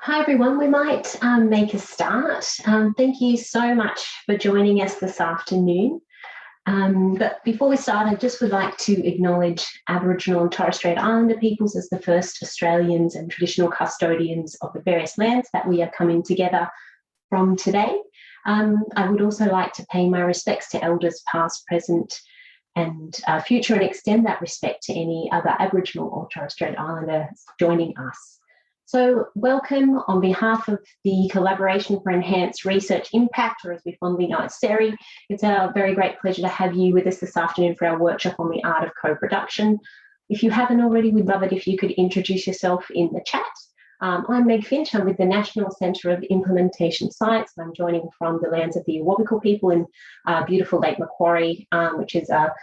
Hi everyone, we might make a start. Thank you so much for joining us this afternoon. But before we start, I just would like to acknowledge Aboriginal and Torres Strait Islander peoples as the first Australians and traditional custodians of the various lands that we are coming together from today. I would also like to pay my respects to elders past, present and future, and extend that respect to any other Aboriginal or Torres Strait Islander joining us. So welcome on behalf of the Collaboration for Enhanced Research Impact, or as we fondly know as CERI. It's a very great pleasure to have you with us this afternoon for our workshop on the art of co-production. If you haven't already, we'd love it if you could introduce yourself in the chat. I'm Meg Fincher. I'm with the National Centre of Implementation Science, and I'm joining from the lands of the Awabakal people in beautiful Lake Macquarie, which is a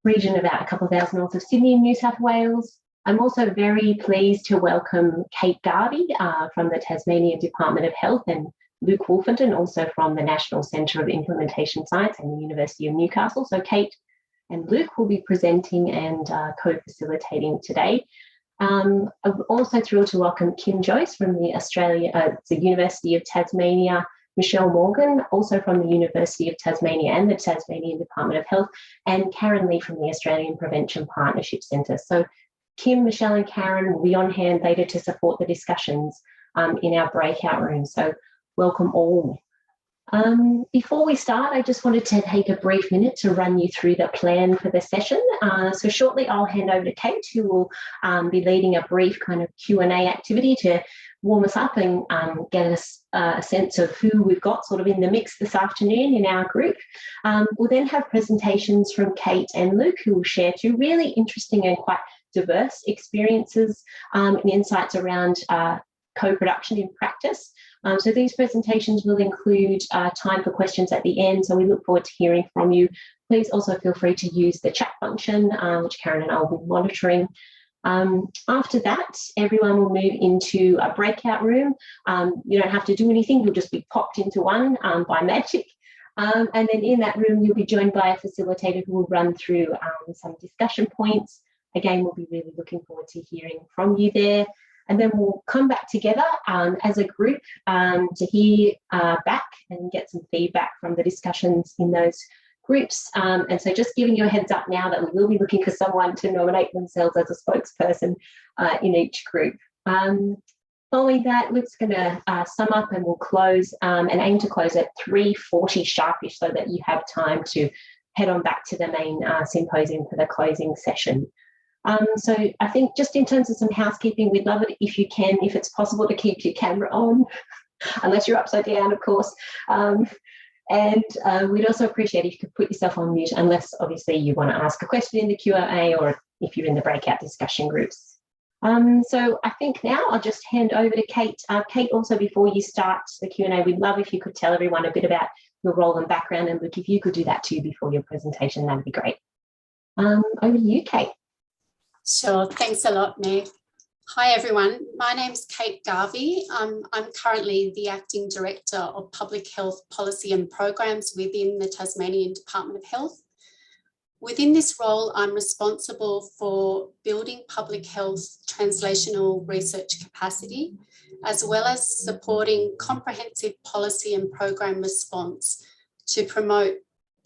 region about a couple of hours north of Sydney in New South Wales. I'm also very pleased to welcome Kate Garvey from the Tasmanian Department of Health, and Luke Wolfenden, also from the National Centre of Implementation Science and the University of Newcastle. So Kate and Luke will be presenting and co-facilitating today. I'm also thrilled to welcome Kim Joyce from the University of Tasmania, Michelle Morgan, also from the University of Tasmania and the Tasmanian Department of Health, and Karen Lee from the Australian Prevention Partnership Centre. So Kim, Michelle and Karen will be on hand later to support the discussions in our breakout room. So welcome all. Before we start, I just wanted to take a brief minute to run you through the plan for the session. So shortly I'll hand over to Kate, who will be leading a brief kind of Q&A activity to warm us up and get us a sense of who we've got sort of in the mix this afternoon in our group. We'll then have presentations from Kate and Luke, who will share two really interesting and quite diverse experiences and insights around co-production in practice. So these presentations will include time for questions at the end, so we look forward to hearing from you. Please also feel free to use the chat function, which Karen and I will be monitoring. After that, everyone will move into a breakout room. You don't have to do anything, you'll just be popped into one by magic. And then in that room, you'll be joined by a facilitator who will run through some discussion points. Again, we'll be really looking forward to hearing from you there. And then we'll come back together as a group to hear back and get some feedback from the discussions in those groups. And so just giving you a heads up now that we will be looking for someone to nominate themselves as a spokesperson in each group. Following that, Luke's going to sum up and we'll close and aim to close at 3:40 sharpish so that you have time to head on back to the main symposium for the closing session. So I think just in terms of some housekeeping, we'd love it if you can, if it's possible, to keep your camera on, unless you're upside down, of course. And we'd also appreciate if you could put yourself on mute, unless obviously you want to ask a question in the Q&A or if you're in the breakout discussion groups. So I think now I'll just hand over to Kate. Kate, also before you start the Q&A, we'd love if you could tell everyone a bit about your role and background, and Luke, if you could do that too before your presentation, that'd be great. Over to you, Kate. Sure, thanks a lot, Meg. Hi everyone, my name's Kate Garvey. I'm currently the Acting Director of Public Health Policy and Programs within the Tasmanian Department of Health. Within this role, I'm responsible for building public health translational research capacity, as well as supporting comprehensive policy and program response to promote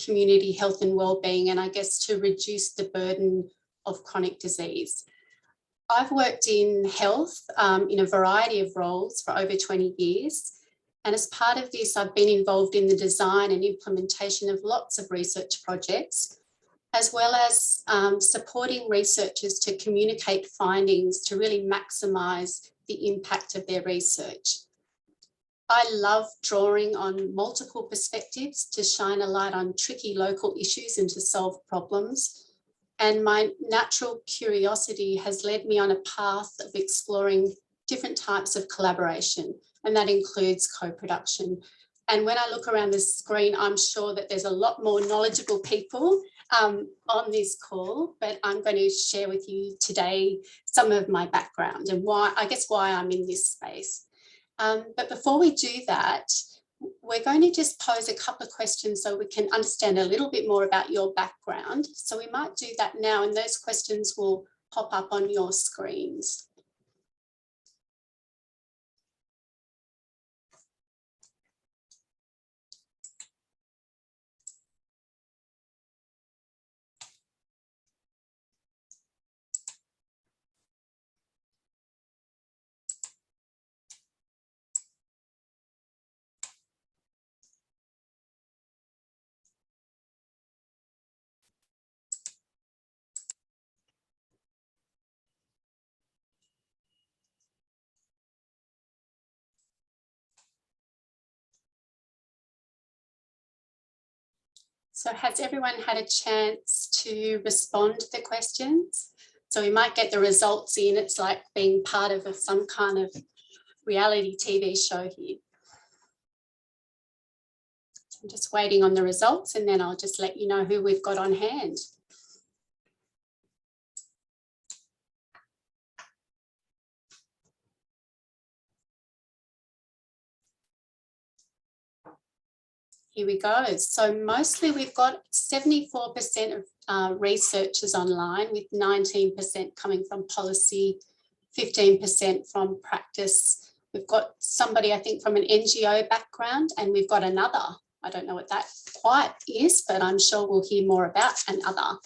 community health and wellbeing, and I guess to reduce the burden of chronic disease. I've worked in health in a variety of roles for over 20 years. And as part of this, I've been involved in the design and implementation of lots of research projects, as well as supporting researchers to communicate findings to really maximise the impact of their research. I love drawing on multiple perspectives to shine a light on tricky local issues and to solve problems. And my natural curiosity has led me on a path of exploring different types of collaboration, and that includes co-production. And when I look around the screen, I'm sure that there's a lot more knowledgeable people on this call, but I'm going to share with you today some of my background and why I'm in this space. But before we do that, we're going to just pose a couple of questions so we can understand a little bit more about your background. So we might do that now, and those questions will pop up on your screens. So has everyone had a chance to respond to the questions? So we might get the results in. It's like being part of some kind of reality TV show here. I'm just waiting on the results and then I'll just let you know who we've got on hand. Here we go. So mostly we've got 74% of researchers online, with 19% coming from policy, 15% from practice. We've got somebody, I think, from an NGO background, and we've got another. I don't know what that quite is, but I'm sure we'll hear more about another.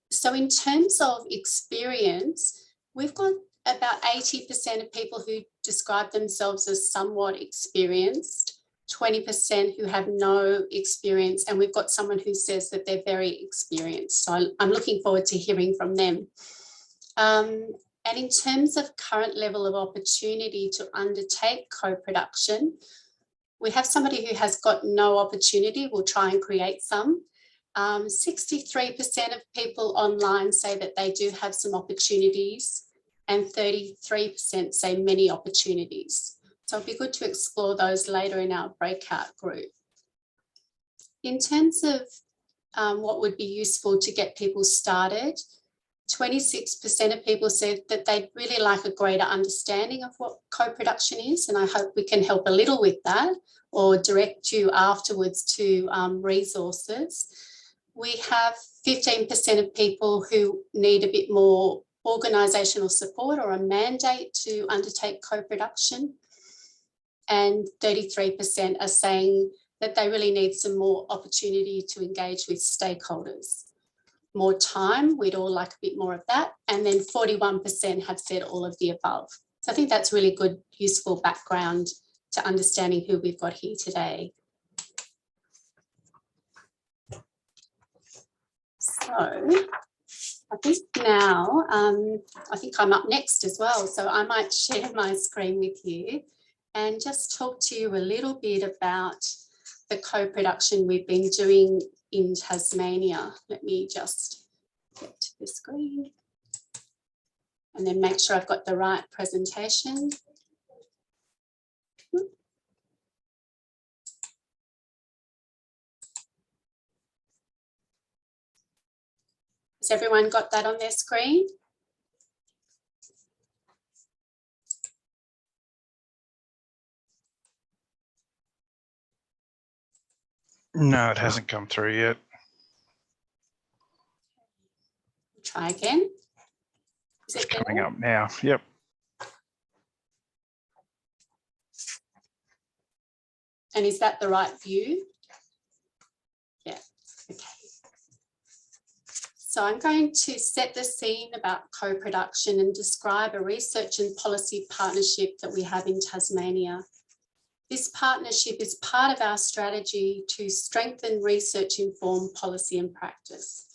So in terms of experience, we've got about 80% of people who describe themselves as somewhat experienced, 20% who have no experience, and we've got someone who says that they're very experienced. So I'm looking forward to hearing from them. And in terms of current level of opportunity to undertake co-production, we have somebody who has got no opportunity. We'll try and create some. 63% of people online say that they do have some opportunities, and 33% say many opportunities. So it'd be good to explore those later in our breakout group. In terms of what would be useful to get people started, 26% of people said that they'd really like a greater understanding of what co-production is, and I hope we can help a little with that or direct you afterwards to resources. We have 15% of people who need a bit more organisational support or a mandate to undertake co-production. And 33% are saying that they really need some more opportunity to engage with stakeholders. More time, we'd all like a bit more of that. And then 41% have said all of the above. So I think that's really good, useful background to understanding who we've got here today. So I think now, I think I'm up next as well. So I might share my screen with you and just talk to you a little bit about the co-production we've been doing in Tasmania. Let me just get to the screen and then make sure I've got the right presentation. Has everyone got that on their screen? No, it hasn't come through yet. Try again. It's coming up now. Yep. And is that the right view? Yeah, okay. So I'm going to set the scene about co-production and describe a research and policy partnership that we have in Tasmania. This partnership is part of our strategy to strengthen research-informed policy and practice.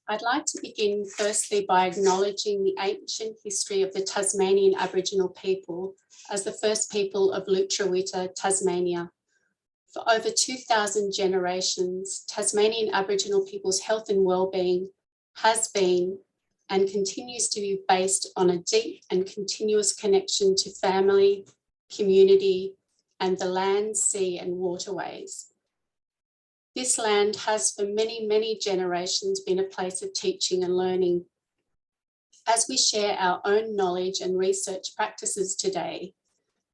I'd like to begin firstly by acknowledging the ancient history of the Tasmanian Aboriginal people as the first people of Lutruwita, Tasmania. For over 2,000 generations, Tasmanian Aboriginal people's health and well-being has been and continues to be based on a deep and continuous connection to family, community, and the land, sea, and waterways. This land has for many, many generations been a place of teaching and learning. As we share our own knowledge and research practices today,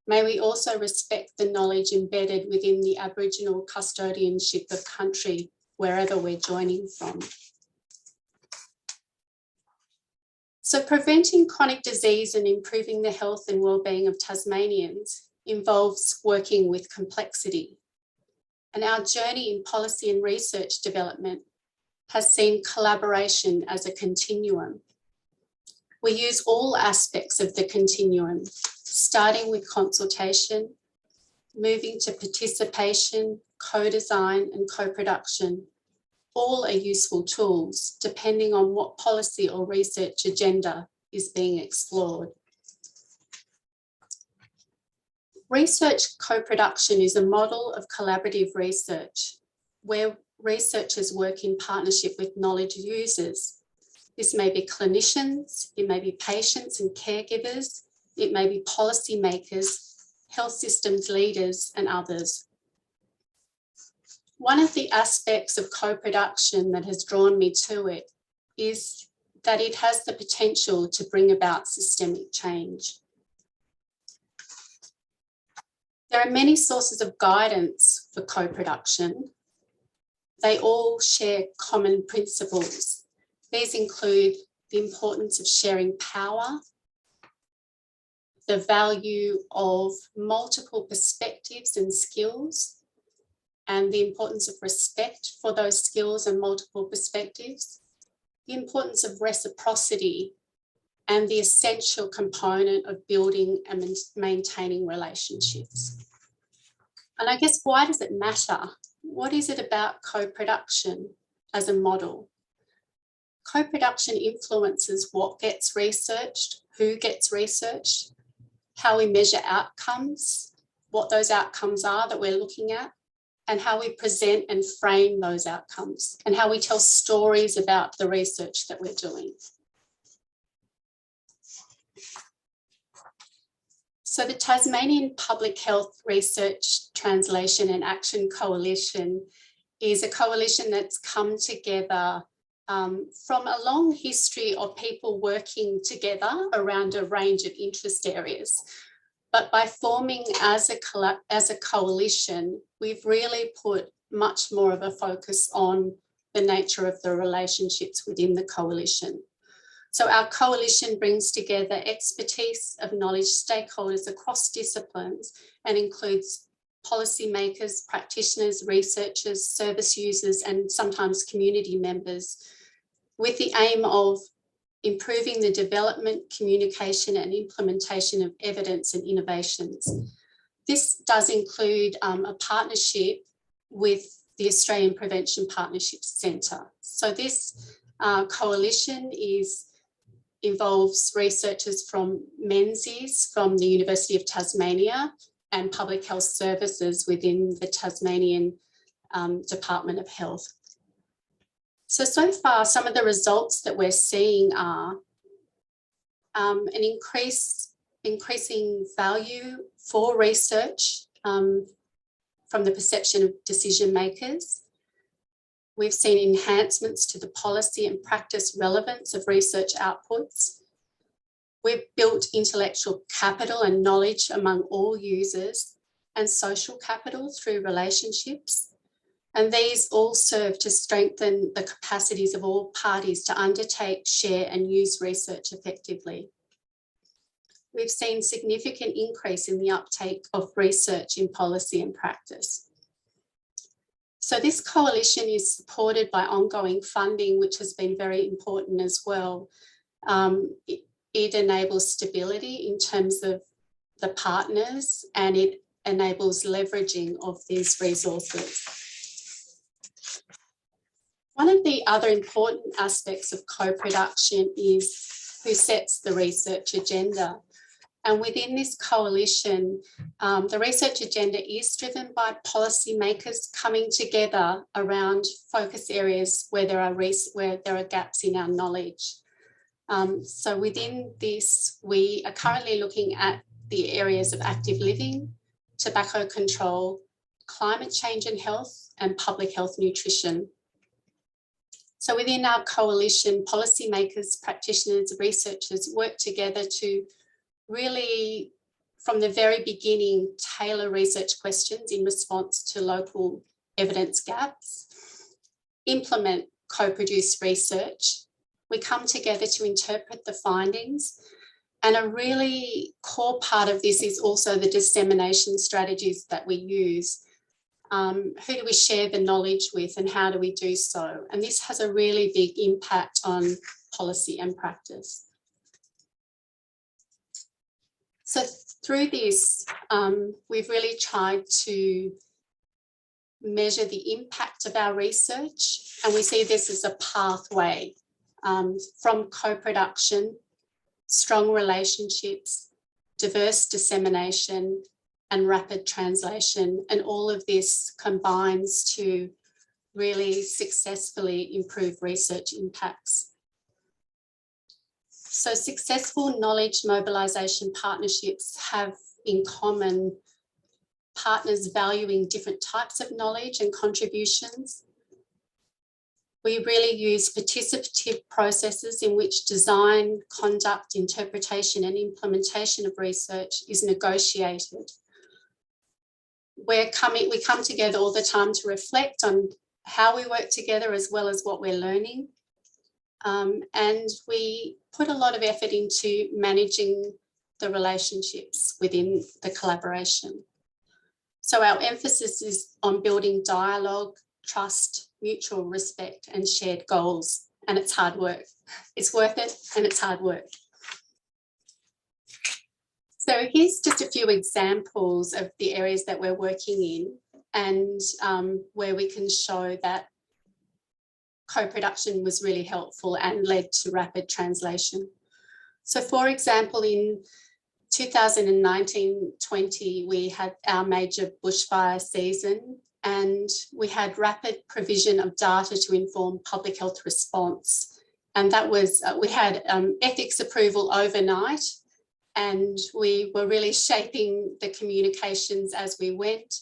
may we also respect the knowledge embedded within the Aboriginal custodianship of country, wherever we're joining from. So preventing chronic disease and improving the health and well-being of Tasmanians involves working with complexity. And our journey in policy and research development has seen collaboration as a continuum. We use all aspects of the continuum, starting with consultation, moving to participation, co-design and co-production. All are useful tools depending on what policy or research agenda is being explored. Research co-production is a model of collaborative research where researchers work in partnership with knowledge users. This may be clinicians, it may be patients and caregivers, it may be policymakers, health systems leaders, and others. One of the aspects of co-production that has drawn me to it is that it has the potential to bring about systemic change. There are many sources of guidance for co-production. They all share common principles. These include the importance of sharing power, the value of multiple perspectives and skills, and the importance of respect for those skills and multiple perspectives, the importance of reciprocity, and the essential component of building and maintaining relationships. And I guess, why does it matter? What is it about co-production as a model? Co-production influences what gets researched, who gets researched, how we measure outcomes, what those outcomes are that we're looking at, and how we present and frame those outcomes, and how we tell stories about the research that we're doing. So the Tasmanian Public Health Research Translation and Action Coalition is a coalition that's come together from a long history of people working together around a range of interest areas. But by forming as a coalition, we've really put much more of a focus on the nature of the relationships within the coalition. So our coalition brings together expertise of knowledge stakeholders across disciplines and includes policymakers, practitioners, researchers, service users, and sometimes community members, with the aim of improving the development, communication, and implementation of evidence and innovations. This does include a partnership with the Australian Prevention Partnership Centre. So this coalition involves researchers from Menzies, from the University of Tasmania, and Public Health Services within the Tasmanian Department of Health. So far, some of the results that we're seeing are an increasing value for research from the perception of decision makers. We've seen enhancements to the policy and practice relevance of research outputs. We've built intellectual capital and knowledge among all users, and social capital through relationships. And these all serve to strengthen the capacities of all parties to undertake, share, and use research effectively. We've seen significant increase in the uptake of research in policy and practice. So this coalition is supported by ongoing funding, which has been very important as well. It enables stability in terms of the partners, and it enables leveraging of these resources. One of the other important aspects of co-production is who sets the research agenda. And within this coalition, the research agenda is driven by policymakers coming together around focus areas where there are gaps in our knowledge. So within this, we are currently looking at the areas of active living, tobacco control, climate change and health, and public health nutrition. So within our coalition, policymakers, practitioners, researchers work together to really, from the very beginning, tailor research questions in response to local evidence gaps, implement co-produced research. We come together to interpret the findings, and a really core part of this is also the dissemination strategies that we use. Who do we share the knowledge with, and how do we do so? And this has a really big impact on policy and practice. So through this, we've really tried to measure the impact of our research, and we see this as a pathway from co-production, strong relationships, diverse dissemination, and rapid translation. And all of this combines to really successfully improve research impacts. So successful knowledge mobilisation partnerships have in common partners valuing different types of knowledge and contributions. We really use participative processes in which design, conduct, interpretation and implementation of research is negotiated. We come together all the time to reflect on how we work together as well as what we're learning. And we put a lot of effort into managing the relationships within the collaboration. So our emphasis is on building dialogue, trust, mutual respect and shared goals. And it's hard work. It's worth it and it's hard work. So here's just a few examples of the areas that we're working in and where we can show that co-production was really helpful and led to rapid translation. So for example, in 2019-20, we had our major bushfire season and we had rapid provision of data to inform public health response. And that was, we had ethics approval overnight and we were really shaping the communications as we went.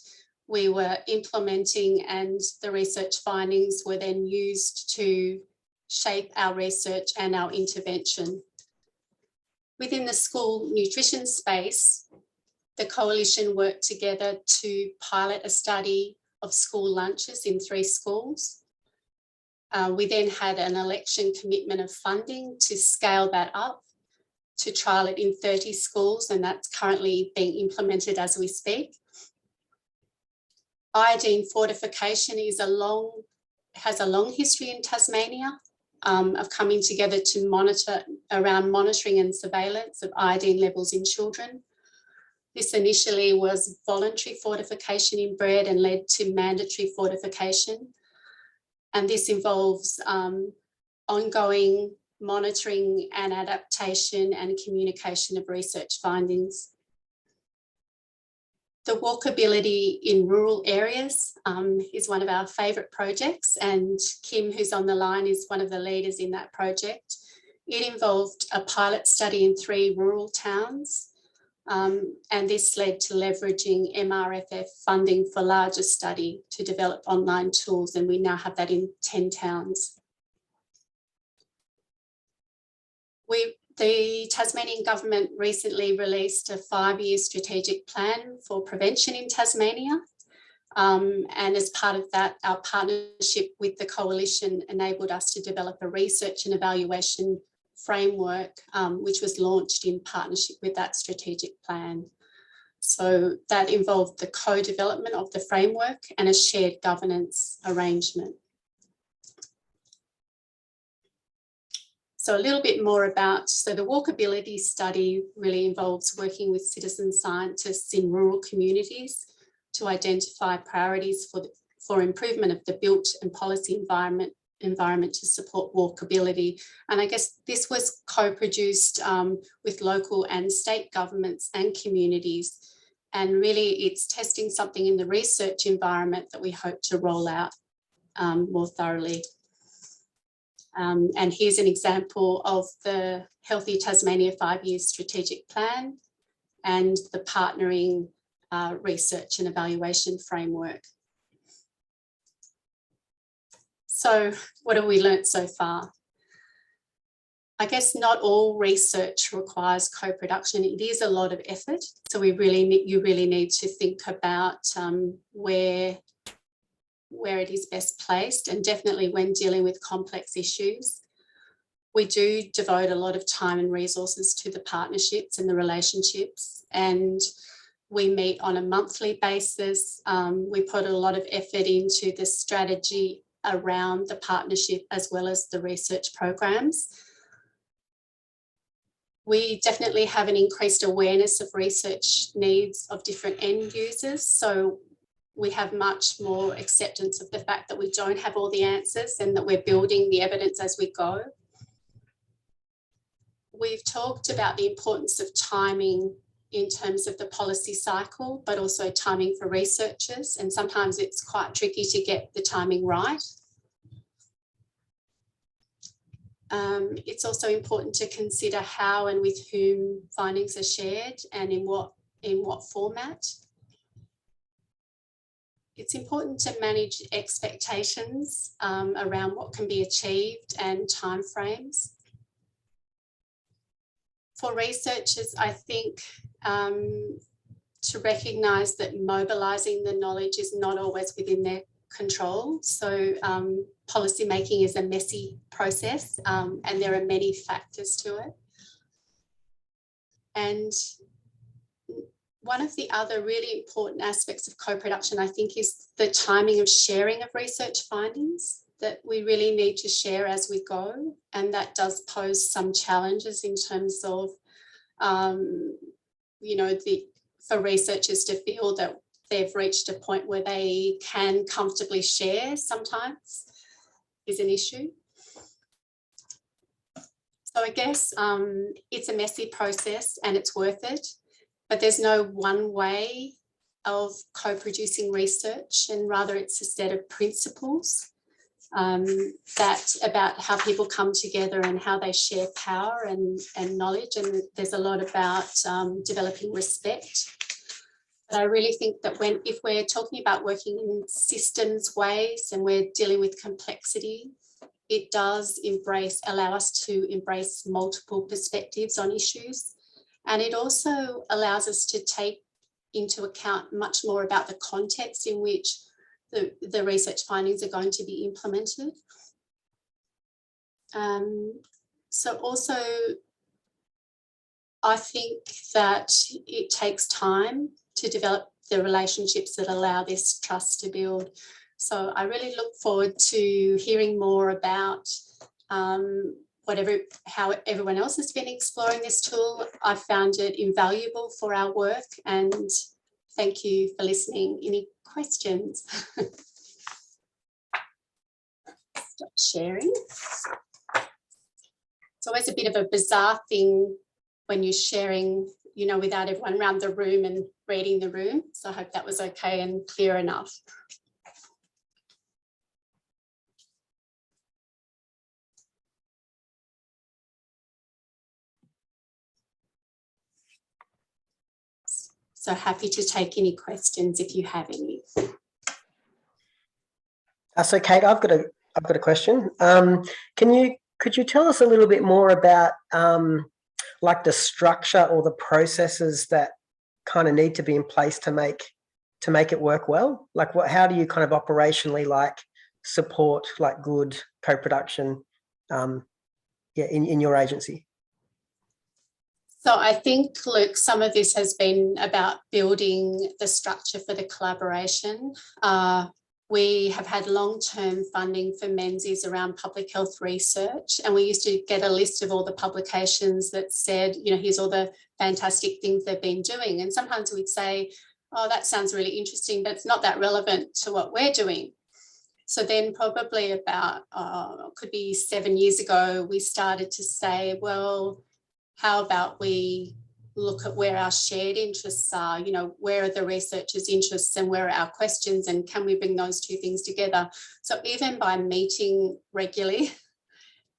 We were implementing and the research findings were then used to shape our research and our intervention. Within the school nutrition space, the coalition worked together to pilot a study of school lunches in 3 schools. We then had an election commitment of funding to scale that up, to trial it in 30 schools, and that's currently being implemented as we speak. Iodine Fortification has a long history in Tasmania of coming together to monitoring and surveillance of iodine levels in children. This initially was voluntary fortification in bread and led to mandatory fortification. And this involves ongoing monitoring and adaptation and communication of research findings. The Walkability in rural areas is one of our favourite projects, and Kim, who's on the line, is one of the leaders in that project. It involved a pilot study in 3 rural towns, and this led to leveraging MRFF funding for larger study to develop online tools, and we now have that in 10 towns. The Tasmanian government recently released a 5-year strategic plan for prevention in Tasmania. And as part of that, our partnership with the coalition enabled us to develop a research and evaluation framework, which was launched in partnership with that strategic plan. So that involved the co-development of the framework and a shared governance arrangement. So a little bit more about, so the Walkability Study really involves working with citizen scientists in rural communities to identify priorities for improvement of the built and policy environment to support walkability. And I guess this was co-produced with local and state governments and communities. And really it's testing something in the research environment that we hope to roll out more thoroughly. And here's an example of the Healthy Tasmania 5-year strategic plan and the partnering research and evaluation framework. So what have we learnt so far? I guess not all research requires co-production. It is a lot of effort. So you really need to think about where it is best placed, and definitely when dealing with complex issues. We do devote a lot of time and resources to the partnerships and the relationships, and we meet on a monthly basis. We put a lot of effort into the strategy around the partnership as well as the research programs. We definitely have an increased awareness of research needs of different end users. So we have much more acceptance of the fact that we don't have all the answers and that we're building the evidence as we go. We've talked about the importance of timing in terms of the policy cycle, but also timing for researchers. And sometimes it's quite tricky to get the timing right. It's also important to consider how and with whom findings are shared and in what format. It's important to manage expectations around what can be achieved and timeframes. For researchers, I think to recognise that mobilising the knowledge is not always within their control. So policy making is a messy process and there are many factors to it. And one of the other really important aspects of co-production, I think, is the timing of sharing of research findings, that we really need to share as we go. And that does pose some challenges in terms of, you know, for researchers to feel that they've reached a point where they can comfortably share sometimes is an issue. So I guess it's a messy process and it's worth it, but there's no one way of co-producing research, and rather it's a set of principles that about how people come together and how they share power and knowledge. And there's a lot about developing respect. But I really think that if we're talking about working in systems ways and we're dealing with complexity, it does allow us to embrace multiple perspectives on issues. And it also allows us to take into account much more about the context in which the research findings are going to be implemented. So also, I think that it takes time to develop the relationships that allow this trust to build. So I really look forward to hearing more about how everyone else has been exploring this tool. I found it invaluable for our work, and thank you for listening. Any questions? Stop sharing. It's always a bit of a bizarre thing when you're sharing, you know, without everyone around the room and reading the room. So I hope that was okay and clear enough. So happy to take any questions if you have any. So Kate, I've got a question. Could you tell us a little bit more about like the structure or the processes that kind of need to be in place to make it work well? Like how do you kind of operationally like support like good co-production in your agency? So I think, Luke, some of this has been about building the structure for the collaboration. We have had long-term funding for Menzies around public health research, and we used to get a list of all the publications that said, you know, here's all the fantastic things they've been doing. And sometimes we'd say, oh, that sounds really interesting, but it's not that relevant to what we're doing. So then probably about, could be 7 years ago, we started to say, well, how about we look at where our shared interests are, you know, where are the researchers' interests and where are our questions, and can we bring those two things together? So even by meeting regularly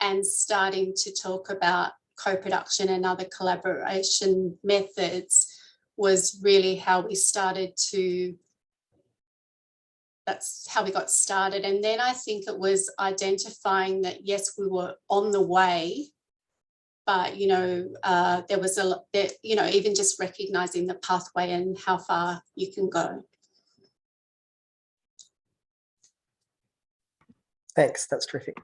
and starting to talk about co-production and other collaboration methods was really how we started to, that's how we got started. And then I think it was identifying that, yes, we were on the way, but, you know, there was you know, even just recognising the pathway and how far you can go. Thanks, that's terrific.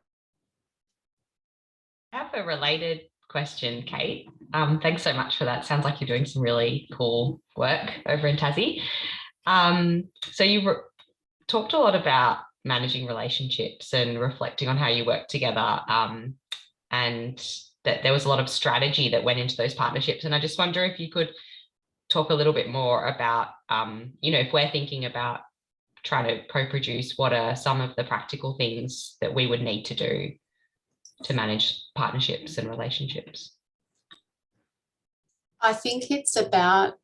I have a related question, Kate. Thanks so much for that. Sounds like you're doing some really cool work over in Tassie. So you talked a lot about managing relationships and reflecting on how you work together, and that there was a lot of strategy that went into those partnerships. And I just wonder if you could talk a little bit more about, you know, if we're thinking about trying to co-produce, what are some of the practical things that we would need to do to manage partnerships and relationships? I think it's about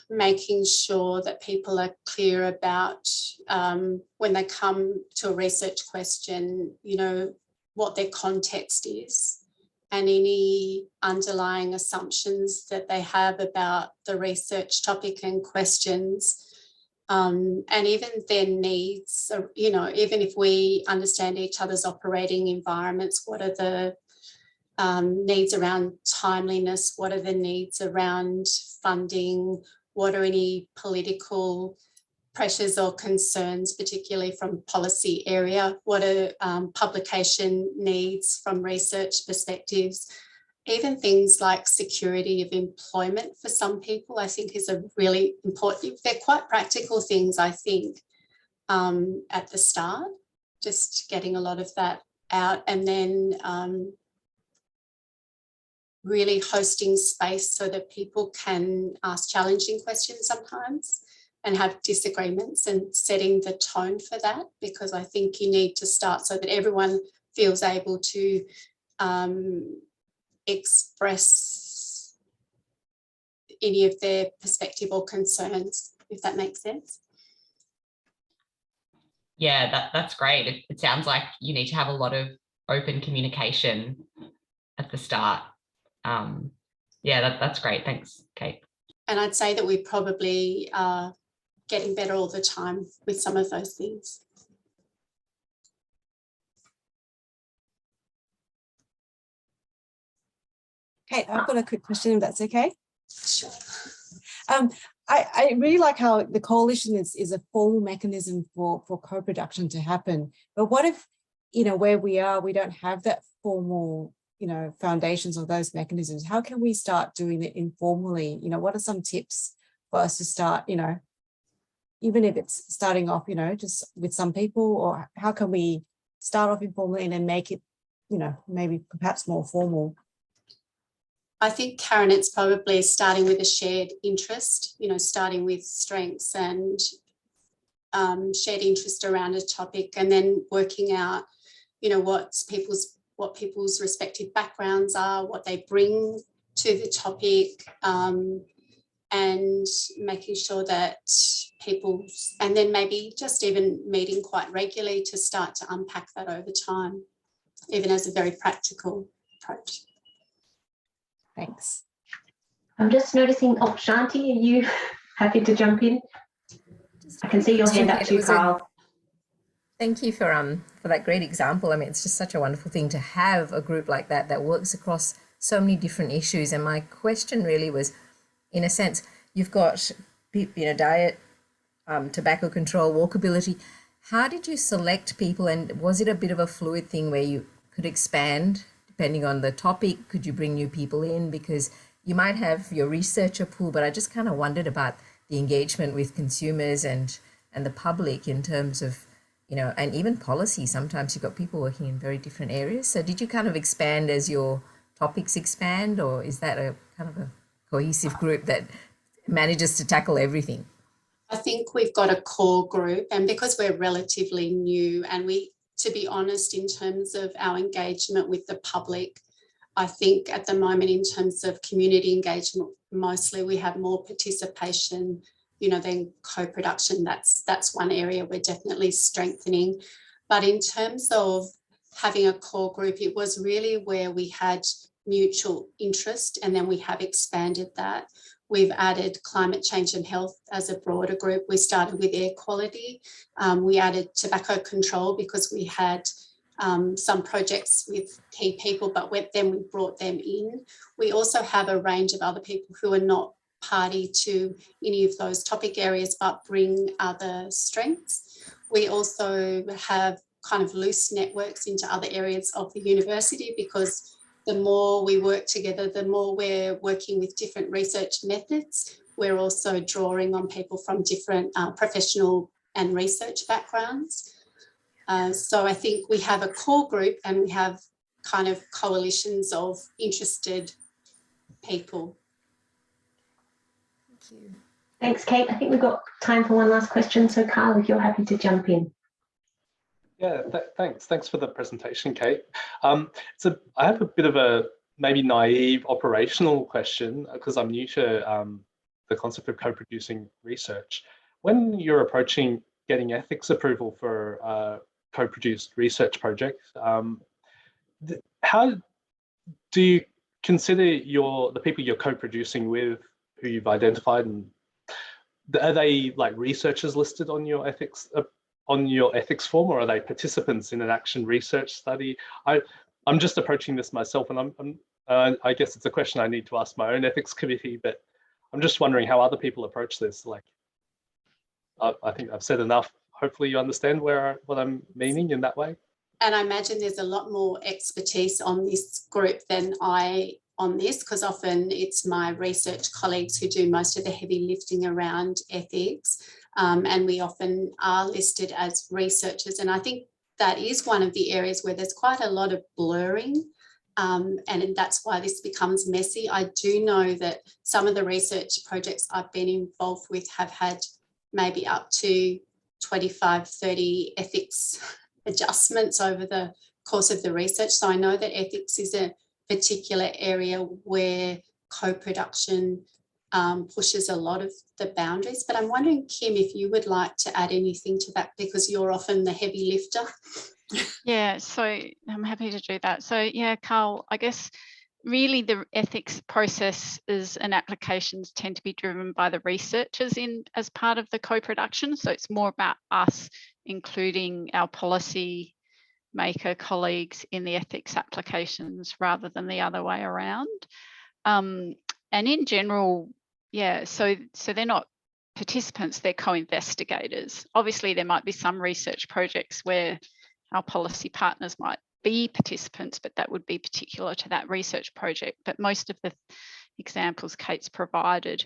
making sure that people are clear about when they come to a research question, you know, what their context is and any underlying assumptions that they have about the research topic and questions. And even their needs, you know, even if we understand each other's operating environments, what are the needs around timeliness, what are the needs around funding, what are any political pressures or concerns, particularly from policy area, what are publication needs from research perspectives. Even things like security of employment for some people, I think is a really important, they're quite practical things, I think, at the start, just getting a lot of that out, and then really hosting space so that people can ask challenging questions sometimes and have disagreements, and setting the tone for that, because I think you need to start so that everyone feels able to express any of their perspective or concerns, if that makes sense. Yeah, that's great. It sounds like you need to have a lot of open communication at the start. Yeah, that's great. Thanks, Kate. And I'd say that we probably are getting better all the time with some of those things. Kate, I've got a quick question, if that's okay. Sure. I really like how the coalition is a formal mechanism for co-production to happen. But what if, you know, where we are, we don't have that formal, you know, foundations of those mechanisms? How can we start doing it informally? You know, what are some tips for us to start, you know, even if it's starting off, you know, just with some people, or how can we start off informally and then make it, you know, maybe perhaps more formal? I think, Karen, it's probably starting with a shared interest, you know, starting with strengths and shared interest around a topic, and then working out, you know, what people's respective backgrounds are, what they bring to the topic, and making sure that people, and then maybe just even meeting quite regularly to start to unpack that over time, even as a very practical approach. Thanks. I'm just noticing, oh, Shanti, are you happy to jump in? I can see your hand up too, Carl. Thank you for that great example. I mean, it's just such a wonderful thing to have a group like that that works across so many different issues. And my question really was, in a sense, you've got, you know, diet, tobacco control, walkability. How did you select people, and was it a bit of a fluid thing where you could expand depending on the topic? Could you bring new people in? Because you might have your researcher pool, but I just kind of wondered about the engagement with consumers and the public in terms of, you know, and even policy. Sometimes you've got people working in very different areas. So did you kind of expand as your topics expand, or is that a kind of a cohesive group that manages to tackle everything? I think we've got a core group, and because we're relatively new, and we, to be honest, in terms of our engagement with the public, I think at the moment in terms of community engagement, mostly we have more participation, you know, than co-production. That's one area we're definitely strengthening. But in terms of having a core group, it was really where we had mutual interest, and then we have expanded that. We've added climate change and health as a broader group. We started with air quality. We added tobacco control because we had some projects with key people, but then we brought them in. We also have a range of other people who are not party to any of those topic areas, but bring other strengths. We also have kind of loose networks into other areas of the university, because the more we work together, the more we're working with different research methods. We're also drawing on people from different professional and research backgrounds. So I think we have a core group, and we have kind of coalitions of interested people. Thank you. Thanks, Kate. I think we've got time for one last question. So, Carl, if you're happy to jump in. Yeah, thanks for the presentation, Kate. So I have a bit of a maybe naive operational question, because I'm new to the concept of co-producing research. When you're approaching getting ethics approval for co-produced research projects, how do you consider the people you're co-producing with, who you've identified, and are they like researchers listed on your ethics form, or are they participants in an action research study? I'm just approaching this myself, and I guess it's a question I need to ask my own ethics committee, but I'm just wondering how other people approach this. Like, I think I've said enough. Hopefully you understand what I'm meaning in that way. And I imagine there's a lot more expertise on this group than on this, because often it's my research colleagues who do most of the heavy lifting around ethics, and we often are listed as researchers. And I think that is one of the areas where there's quite a lot of blurring, and that's why this becomes messy. I do know that some of the research projects I've been involved with have had maybe up to 25, 30 ethics adjustments over the course of the research. So I know that ethics is a particular area where co-production pushes a lot of the boundaries. But I'm wondering, Kim, if you would like to add anything to that, because you're often the heavy lifter. Yeah, so I'm happy to do that. So yeah, Carl, I guess really the ethics processes and applications tend to be driven by the researchers as part of the co-production. So it's more about us including our policy maker colleagues in the ethics applications rather than the other way around. And in general, yeah, so they're not participants, they're co-investigators. Obviously, there might be some research projects where our policy partners might be participants, but that would be particular to that research project. But most of the examples Kate's provided,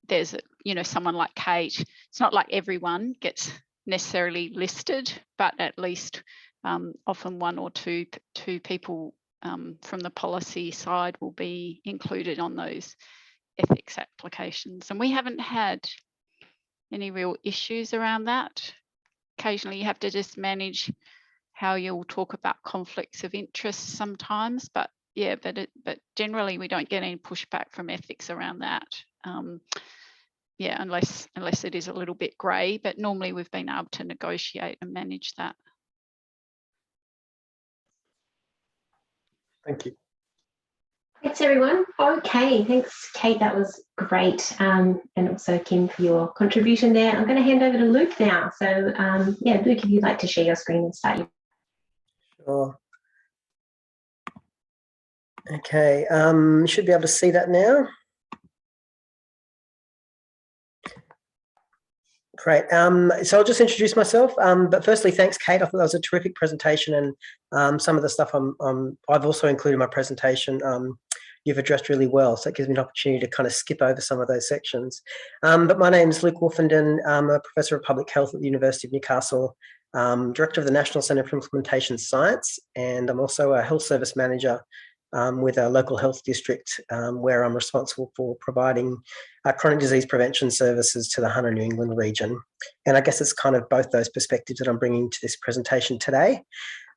there's someone like Kate. It's not like everyone gets necessarily listed, but at least often one or two people from the policy side will be included on those ethics applications. And we haven't had any real issues around that. Occasionally you have to just manage how you'll talk about conflicts of interest sometimes, but yeah, but generally we don't get any pushback from ethics around that. Yeah, unless it is a little bit grey, but normally we've been able to negotiate and manage that. Thank you. Thanks, everyone. Okay, thanks, Kate. That was great. And also, Kim, for your contribution there. I'm going to hand over to Luke now. So, yeah, Luke, if you'd like to share your screen and start. Sure. Okay, you should be able to see that now. Great. So I'll just introduce myself. But firstly, thanks, Kate. I thought that was a terrific presentation, and some of the stuff I've also included in my presentation. You've addressed really well, so it gives me an opportunity to kind of skip over some of those sections. But my name is Luke Wolfenden. I'm a professor of public health at the University of Newcastle, director of the National Centre for Implementation Science, and I'm also a health service manager with a local health district where I'm responsible for providing chronic disease prevention services to the Hunter New England region. And I guess it's kind of both those perspectives that I'm bringing to this presentation today.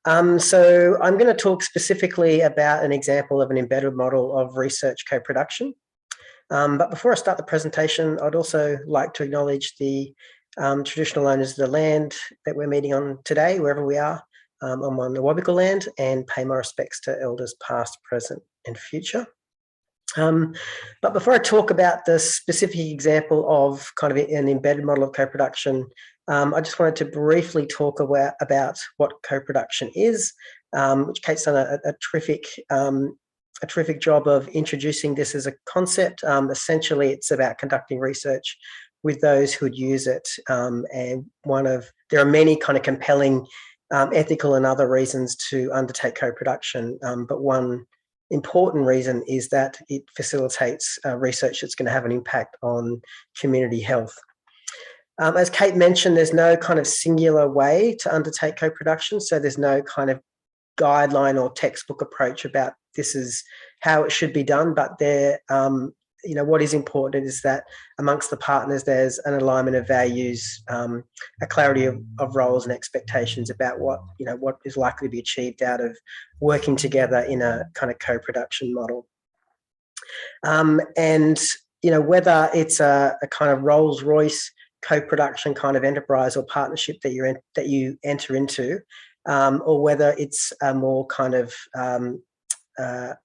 So I'm going to talk specifically about an example of an embedded model of research co-production. But before I start the presentation, I'd also like to acknowledge the traditional owners of the land that we're meeting on today, wherever we are. I'm on the Wabika land, and pay my respects to elders past, present and future. But before I talk about the specific example of kind of an embedded model of co-production, I just wanted to briefly talk about what co-production is, which Kate's done a terrific job of introducing this as a concept. Essentially, it's about conducting research with those who would use it. And there are many kind of compelling ethical and other reasons to undertake co-production, but one important reason is that it facilitates research that's going to have an impact on community health. As Kate mentioned, there's no kind of singular way to undertake co-production, so there's no kind of guideline or textbook approach about this is how it should be done, but what is important is that amongst the partners, there's an alignment of values, a clarity of roles and expectations about what is likely to be achieved out of working together in a kind of co-production model. And whether it's a kind of Rolls-Royce co-production kind of enterprise or partnership that you enter into, or whether it's a more kind of a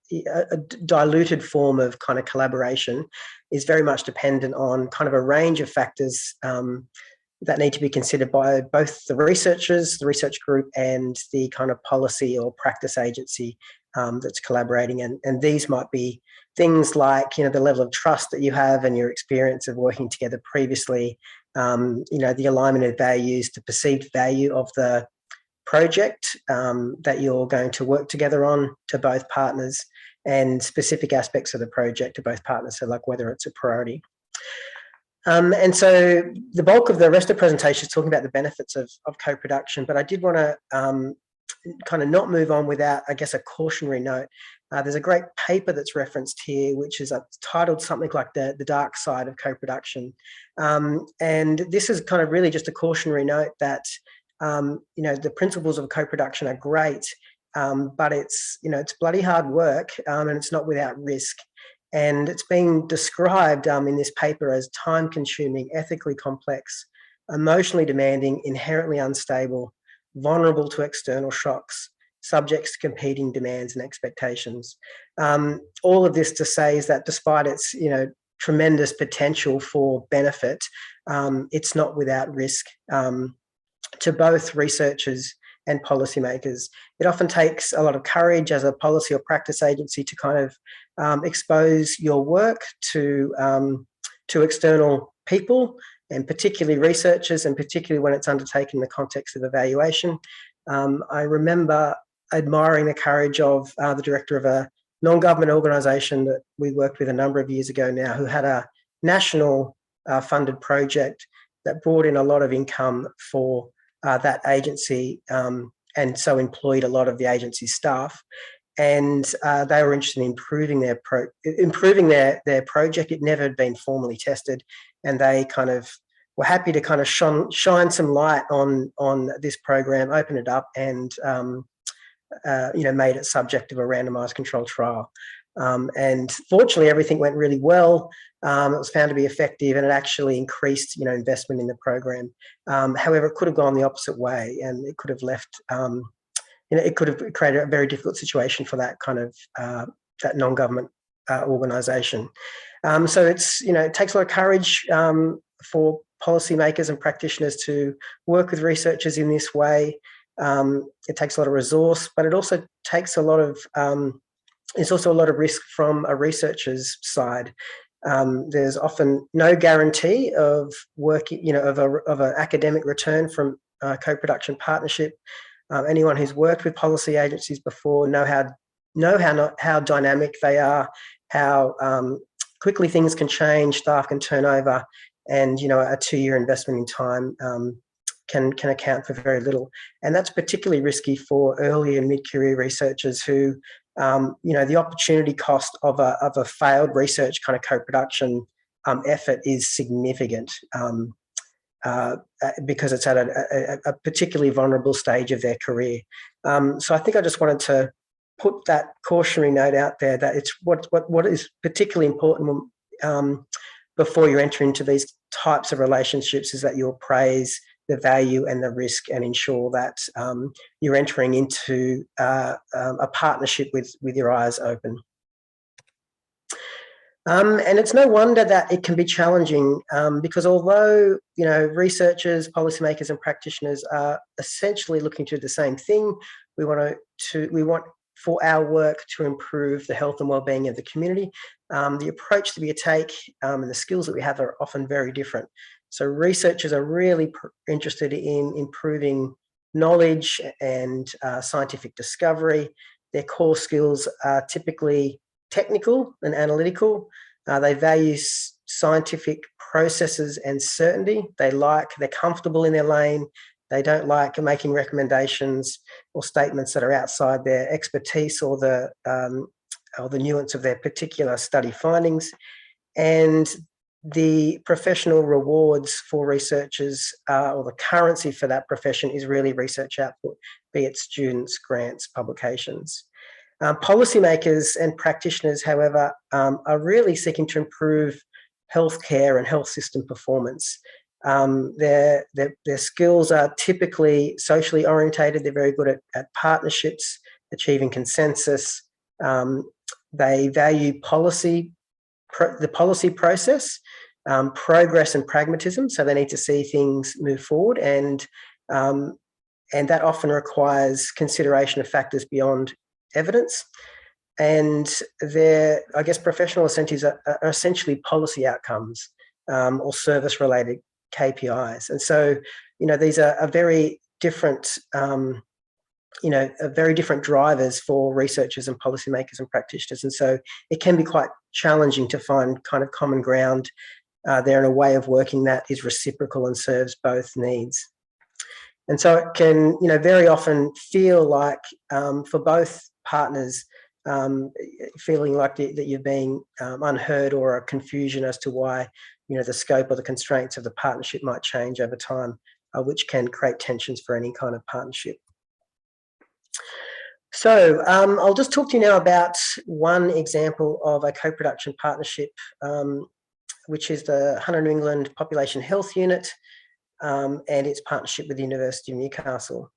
diluted form of kind of collaboration, is very much dependent on kind of a range of factors that need to be considered by both the researchers, the research group, and the kind of policy or practice agency that's collaborating. And these might be things like, the level of trust that you have and your experience of working together previously, the alignment of values, the perceived value of the project that you're going to work together on to both partners, and specific aspects of the project to both partners, so like whether it's a priority. And so the bulk of the rest of the presentation is talking about the benefits of co-production, but I did want to kind of not move on without, I guess, a cautionary note. There's a great paper that's referenced here, which is titled something like the dark side of co-production. And this is kind of really just a cautionary note that the principles of co-production are great, but it's bloody hard work, and it's not without risk. And it's being described in this paper as time-consuming, ethically complex, emotionally demanding, inherently unstable, vulnerable to external shocks, subject to competing demands and expectations. All of this to say is that despite its tremendous potential for benefit, it's not without risk to both researchers and policymakers. It often takes a lot of courage as a policy or practice agency to kind of expose your work to external people, and particularly researchers, and particularly when it's undertaken in the context of evaluation. I remember admiring the courage of the director of a non-government organisation that we worked with a number of years ago now, who had a national funded project that brought in a lot of income for that agency, and so employed a lot of the agency's staff. And they were interested in improving their project. It never had been formally tested, and they kind of were happy to kind of shine some light on this program, open it up, and made it subject of a randomised controlled trial. And fortunately, everything went really well. It was found to be effective, and it actually increased, investment in the program. However, it could have gone the opposite way, and it could have left, it could have created a very difficult situation for that kind of that non-government organisation. So it takes a lot of courage for policymakers and practitioners to work with researchers in this way. It takes a lot of resource, but it also takes a lot of there's also a lot of risk from a researcher's side. There's often no guarantee of working, of an academic return from a co-production partnership. Anyone who's worked with policy agencies before know how dynamic they are, how quickly things can change, staff can turn over, and a 2-year investment in time can account for very little. And that's particularly risky for early and mid-career researchers who, the opportunity cost of a failed research kind of co-production effort is significant because it's at a particularly vulnerable stage of their career. So I think I just wanted to put that cautionary note out there that it's what is particularly important before you enter into these types of relationships is that you appraise the value and the risk and ensure that you're entering into a partnership with your eyes open. And it's no wonder that it can be challenging because although researchers, policymakers, and practitioners are essentially looking to do the same thing, we want for our work to improve the health and well-being of the community. The approach that we take and the skills that we have are often very different. So researchers are really interested in improving knowledge and scientific discovery. Their core skills are typically technical and analytical. They value scientific processes and certainty. They're comfortable in their lane. They don't like making recommendations or statements that are outside their expertise or the nuance of their particular study findings. And the professional rewards for researchers, or the currency for that profession, is really research output, be it students, grants, publications. Policymakers and practitioners, however, are really seeking to improve healthcare and health system performance. Their skills are typically socially orientated. They're very good at partnerships, achieving consensus. They value the policy process, progress and pragmatism. So they need to see things move forward, and that often requires consideration of factors beyond evidence. And their, I guess, professional incentives are essentially policy outcomes or service-related KPIs. And so, these are very different, very different drivers for researchers and policymakers and practitioners. And so it can be quite challenging to find kind of common ground there, in a way of working that is reciprocal and serves both needs. And so it can, very often feel like for both partners, feeling like that you're being unheard, or a confusion as to why, the scope or the constraints of the partnership might change over time, which can create tensions for any kind of partnership. So I'll just talk to you now about one example of a co-production partnership, which is the Hunter New England Population Health Unit and its partnership with the University of Newcastle.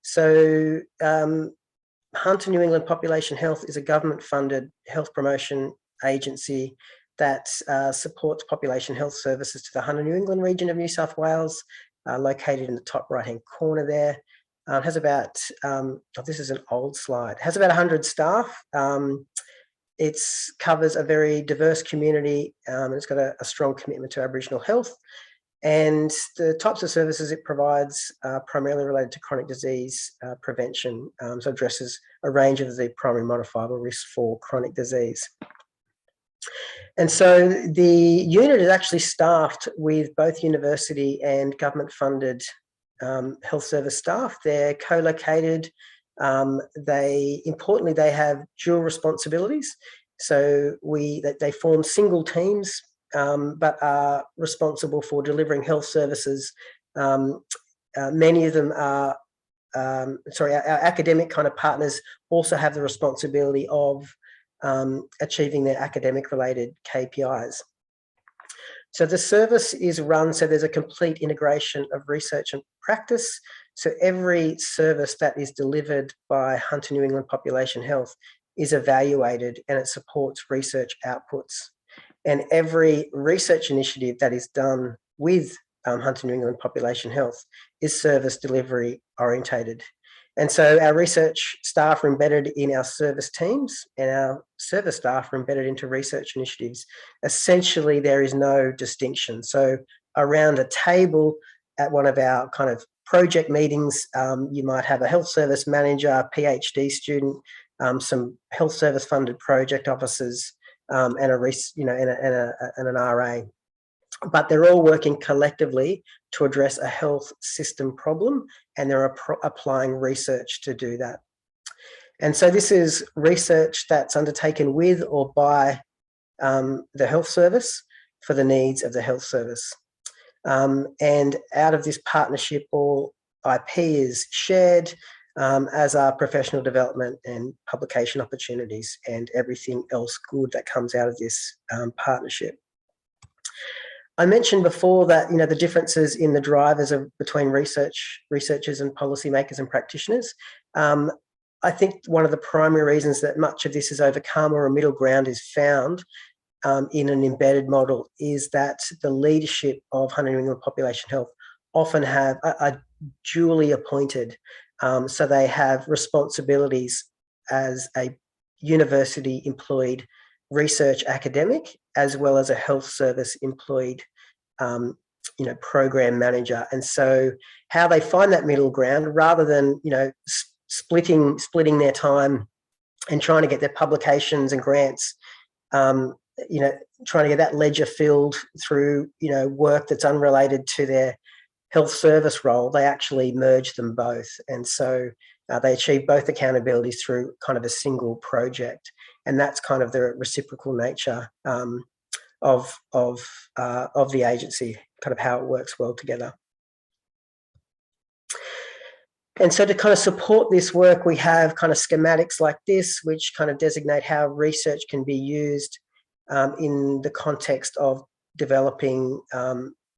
So Hunter New England Population Health is a government-funded health promotion agency that supports population health services to the Hunter New England region of New South Wales, located in the top right-hand corner there. Has about, this is an old slide, has about 100 staff. It covers a very diverse community, and it's got a strong commitment to Aboriginal health. And the types of services it provides are primarily related to chronic disease prevention, so addresses a range of the primary modifiable risks for chronic disease. And so the unit is actually staffed with both university and government-funded health service staff. They're co-located. Importantly, they have dual responsibilities. So they form single teams, but are responsible for delivering health services. Many of them are, our academic kind of partners also have the responsibility of achieving their academic related KPIs. So the service is run, so there's a complete integration of research and practice. So every service that is delivered by Hunter New England Population Health is evaluated, and it supports research outputs. And every research initiative that is done with Hunter New England Population Health is service delivery orientated. And so our research staff are embedded in our service teams, and our service staff are embedded into research initiatives. Essentially, there is no distinction. So around a table at one of our kind of project meetings, you might have a health service manager, a PhD student, some health service funded project officers, and an RA. But they're all working collectively to address a health system problem, and they're applying research to do that. And so this is research that's undertaken with or by the health service for the needs of the health service. And out of this partnership, all IP is shared, as are professional development and publication opportunities and everything else good that comes out of this partnership. I mentioned before that, the differences in the drivers between researchers and policymakers and practitioners. I think one of the primary reasons that much of this is overcome, or a middle ground is found in an embedded model, is that the leadership of Hunter New England Population Health often are duly appointed. So they have responsibilities as a university employed research academic, as well as a health service employed program manager. And so how they find that middle ground, rather than splitting their time and trying to get their publications and grants, trying to get that ledger filled through work that's unrelated to their health service role, they actually merge them both. And so they achieve both accountabilities through kind of a single project. And that's kind of the reciprocal nature of the agency, kind of how it works well together. And so to kind of support this work, we have kind of schematics like this, which kind of designate how research can be used in the context of developing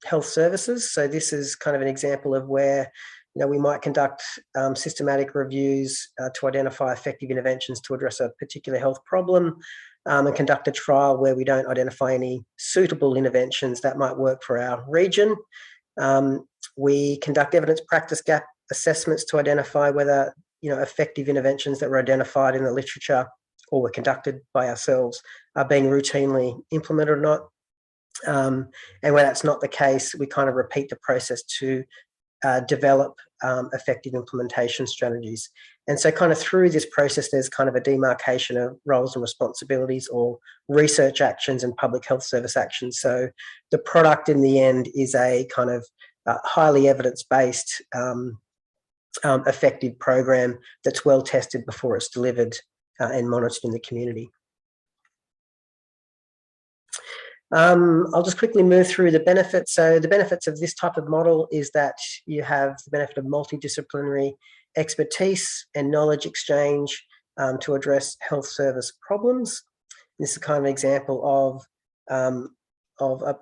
health services. So this is kind of an example of where, we might conduct systematic reviews to identify effective interventions to address a particular health problem, and conduct a trial where we don't identify any suitable interventions that might work for our region. We conduct evidence practice gap assessments to identify whether effective interventions that were identified in the literature or were conducted by ourselves are being routinely implemented or not. And when that's not the case, we kind of repeat the process to develop effective implementation strategies. And so kind of through this process, there's kind of a demarcation of roles and responsibilities, or research actions and public health service actions. So the product in the end is a kind of highly evidence-based effective program that's well tested before it's delivered and monitored in the community. I'll just quickly move through the benefits. So the benefits of this type of model is that you have the benefit of multidisciplinary expertise and knowledge exchange to address health service problems. This is kind of an example of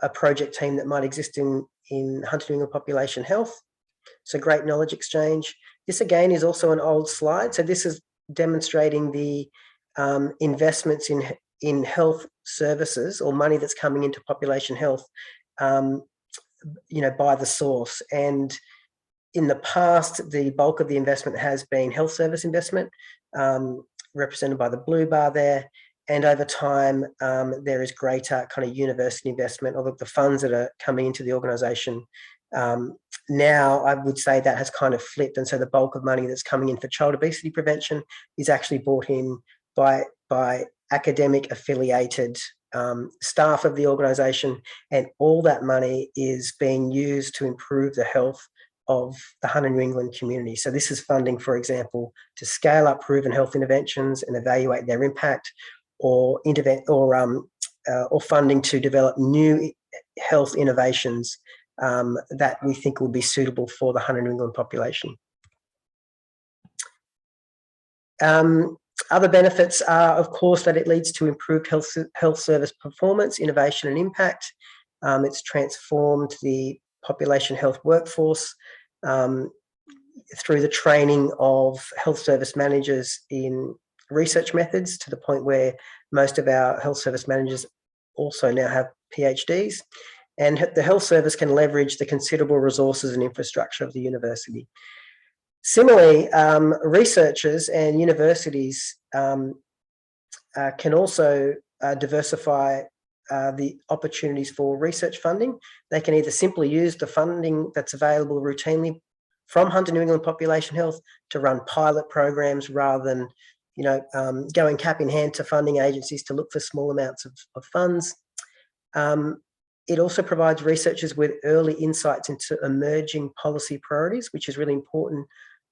a project team that might exist in Hunter New England population health. So great knowledge exchange. This again is also an old slide. So this is demonstrating the investments in health services, or money that's coming into population health, by the source. And in the past, the bulk of the investment has been health service investment, represented by the blue bar there. And over time, there is greater kind of university investment of the funds that are coming into the organisation. Now, I would say that has kind of flipped. And so the bulk of money that's coming in for child obesity prevention is actually brought in by academic affiliated staff of the organisation, and all that money is being used to improve the health of the Hunter New England community. So this is funding, for example, to scale up proven health interventions and evaluate their impact, or funding to develop new health innovations that we think will be suitable for the Hunter New England population. Other benefits are, of course, that it leads to improved health service performance, innovation and impact. It's transformed the population health workforce through the training of health service managers in research methods, to the point where most of our health service managers also now have PhDs. And the health service can leverage the considerable resources and infrastructure of the university. Similarly, researchers and universities can also diversify the opportunities for research funding. They can either simply use the funding that's available routinely from Hunter New England population health to run pilot programs, rather than going cap in hand to funding agencies to look for small amounts of funds. It also provides researchers with early insights into emerging policy priorities, which is really important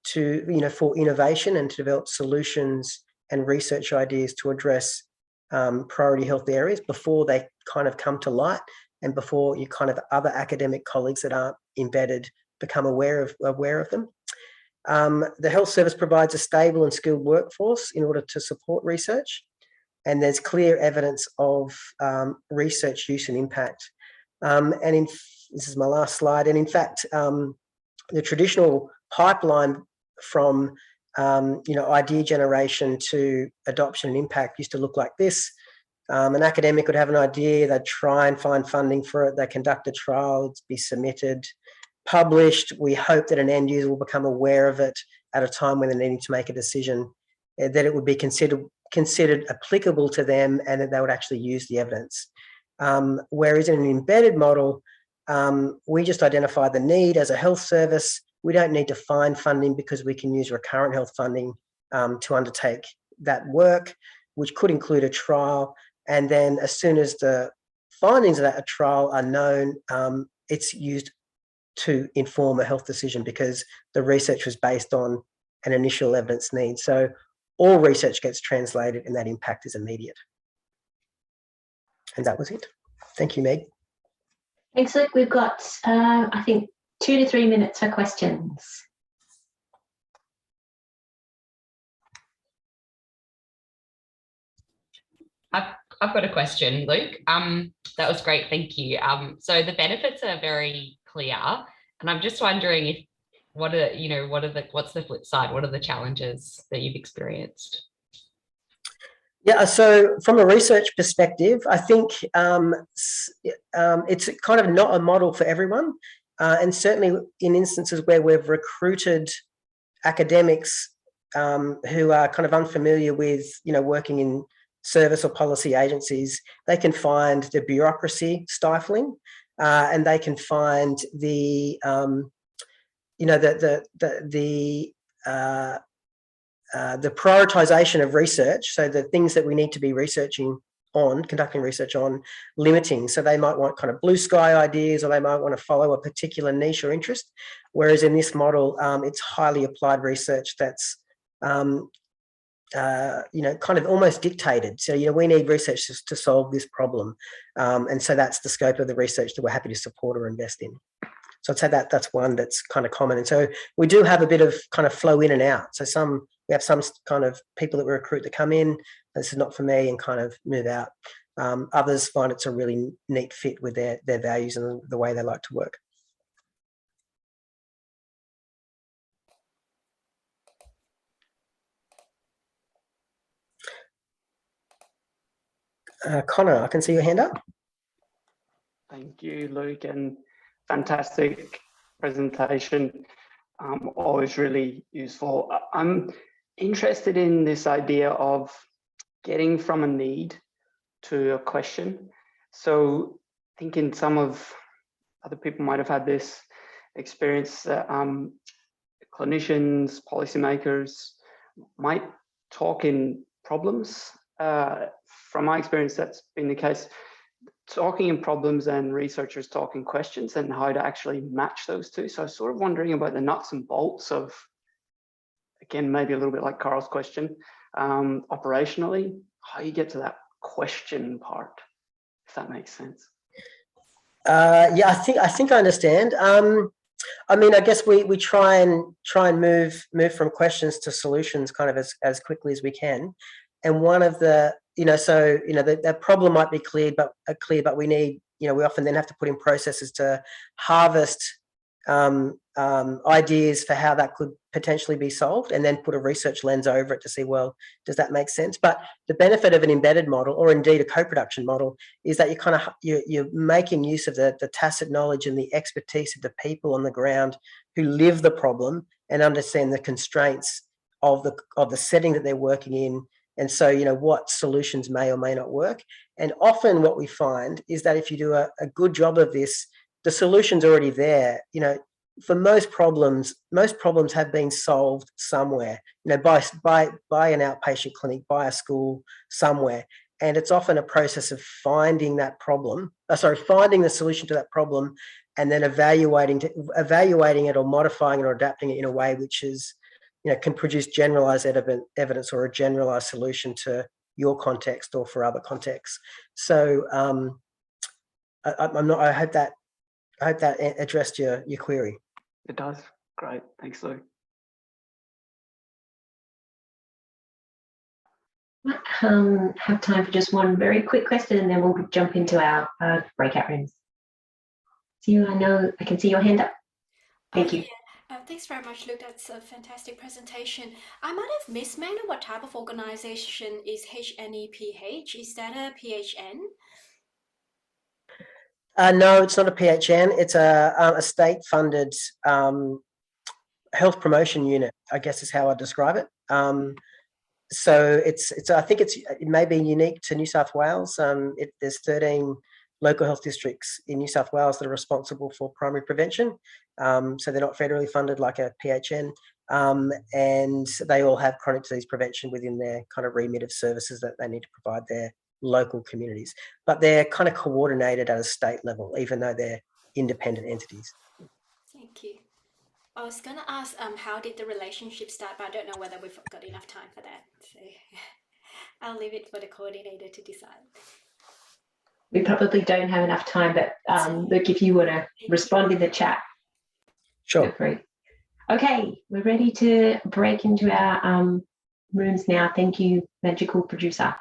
to, for innovation and to develop solutions and research ideas to address priority health areas before they kind of come to light, and before you kind of other academic colleagues that aren't embedded become aware of them. The health service provides a stable and skilled workforce in order to support research, and there's clear evidence of research use and impact. This is my last slide. And in fact, the traditional pipeline from idea generation to adoption and impact used to look like this. An academic would have an idea, they'd try and find funding for it, they conduct a trial, it'd be submitted, published. We hope that an end user will become aware of it at a time when they're needing to make a decision, that it would be considered applicable to them, and that they would actually use the evidence. Whereas in an embedded model, we just identify the need as a health service. We don't need to find funding because we can use recurrent health funding to undertake that work, which could include a trial. And then as soon as the findings of that trial are known, it's used to inform a health decision, because the research was based on an initial evidence need. So all research gets translated and that impact is immediate. And that was it. Thank you, Meg. Thanks, Luke. We've got, I think, 2 to 3 minutes for questions. I've got a question, Luke. That was great, thank you. So the benefits are very clear, and I'm just wondering what's the flip side? What are the challenges that you've experienced? Yeah, so from a research perspective, I think it's kind of not a model for everyone, and certainly in instances where we've recruited academics who are kind of unfamiliar with, working in service or policy agencies, they can find the bureaucracy stifling, and they can find the prioritization of research, so the things that we need to be conducting research on, limiting. So they might want kind of blue sky ideas, or they might want to follow a particular niche or interest. Whereas in this model, it's highly applied research that's, kind of almost dictated. So, we need research to solve this problem. And so that's the scope of the research that we're happy to support or invest in. So I'd say that's one that's kind of common. And so we do have a bit of kind of flow in and out. So we have some kind of people that we recruit that come in, this is not for me, and kind of move out. Others find it's a really neat fit with their values and the way they like to work. Connor, I can see your hand up. Thank you, Luke, and fantastic presentation. Always really useful. I'm interested in this idea of getting from a need to a question. So thinking some of other people might have had this experience, clinicians, policymakers might talk in problems. From my experience, that's been the case. Talking in problems and researchers talking questions, and how to actually match those two. So I was sort of wondering about the nuts and bolts of, again, maybe a little bit like Carl's question, operationally, how you get to that question part, if that makes sense. Yeah, I think I understand. I mean, I guess we try and move from questions to solutions kind of as quickly as we can. And one of the, the problem might be clear, but we need, we often then have to put in processes to harvest ideas for how that could potentially be solved, and then put a research lens over it to see, well, does that make sense? But the benefit of an embedded model, or indeed a co-production model, is that you're making use of the tacit knowledge and the expertise of the people on the ground who live the problem and understand the constraints of the setting that they're working in. And so, what solutions may or may not work. And often what we find is that if you do a good job of this, the solution's already there. For most problems have been solved somewhere, by an outpatient clinic, by a school, somewhere. And it's often a process of finding the solution to that problem, and then evaluating it or modifying it or adapting it in a way which is, can produce generalized evidence or a generalized solution to your context or for other contexts. So I hope that addressed your query. It does. Great. Thanks, Luke. Have time for just one very quick question, and then we'll jump into our breakout rooms. I can see your hand up. Thank you. Yeah. Thanks very much, Luke. That's a fantastic presentation. I might have missed, may I know what type of organization is HNEPH? Is that a PHN? No, it's not a PHN. It's a state-funded health promotion unit, I guess is how I describe it. So I think it may be unique to New South Wales. There's 13 local health districts in New South Wales that are responsible for primary prevention. So they're not federally funded like a PHN. And they all have chronic disease prevention within their kind of remit of services that they need to provide their local communities. But they're kind of coordinated at a state level, even though they're independent entities. Thank you. I was going to ask, how did the relationship start, but I don't know whether we've got enough time for that. So I'll leave it for the coordinator to decide. We probably don't have enough time, but Luke, if you want to respond in the chat, Sure. feel free. Okay, we're ready to break into our rooms now. Thank you, magical producer.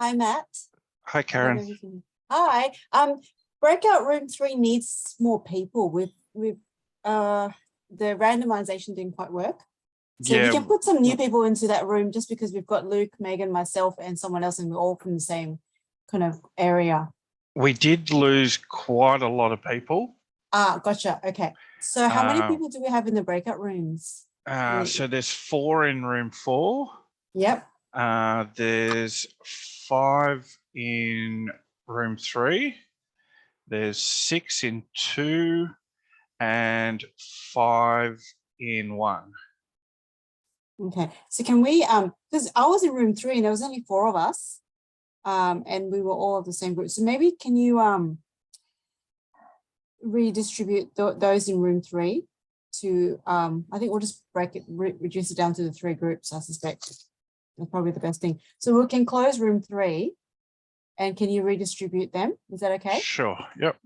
Hi, Matt. Hi, Karen. Hi. Breakout room 3 needs more people. With the randomization didn't quite work. So we can put some new people into that room just because we've got Luke, Megan, myself, and someone else, and we're all from the same kind of area. We did lose quite a lot of people. Ah, gotcha. Okay. So how many people do we have in the breakout rooms? So there's 4 in room 4. Yep. There's 5 in room 3. There's 6 in 2 and 5 in 1. Okay. So can we, because I was in room 3 and there was only 4 of us, and we were all of the same group. So maybe can you redistribute those in room 3 to, I think we'll just reduce it down to the 3 groups, I suspect. That's probably the best thing. So we can close room 3 and can you redistribute them? Is that okay? Sure. Yep.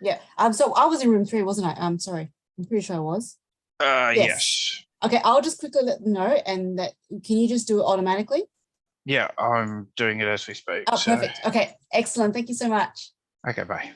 Yeah. So I was in room 3, wasn't I? I'm sorry. I'm pretty sure I was. Yes. Okay. I'll just quickly let them know, and that can you just do it automatically? Yeah, I'm doing it as we speak. Oh, perfect. Okay. Excellent. Thank you so much. Okay, bye.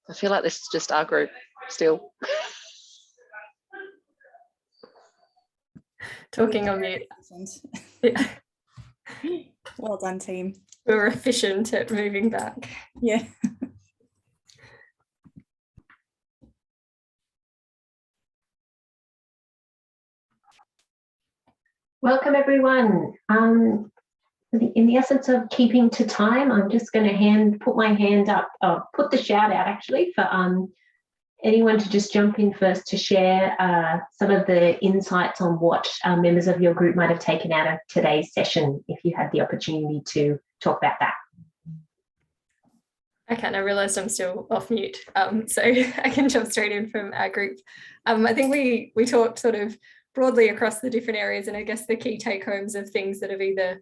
I feel like this is just our group still. Talking on mute. Yeah. Well done, team. We were efficient at moving back. Yeah. Welcome, everyone. In the essence of keeping to time, I'm just going to put my hand up, put the shout out actually for anyone to just jump in first to share some of the insights on what members of your group might have taken out of today's session, if you had the opportunity to talk about that. Okay, and I realised I'm still off mute, so I can jump straight in from our group. I think we talked sort of broadly across the different areas, and I guess the key take-homes of things that have either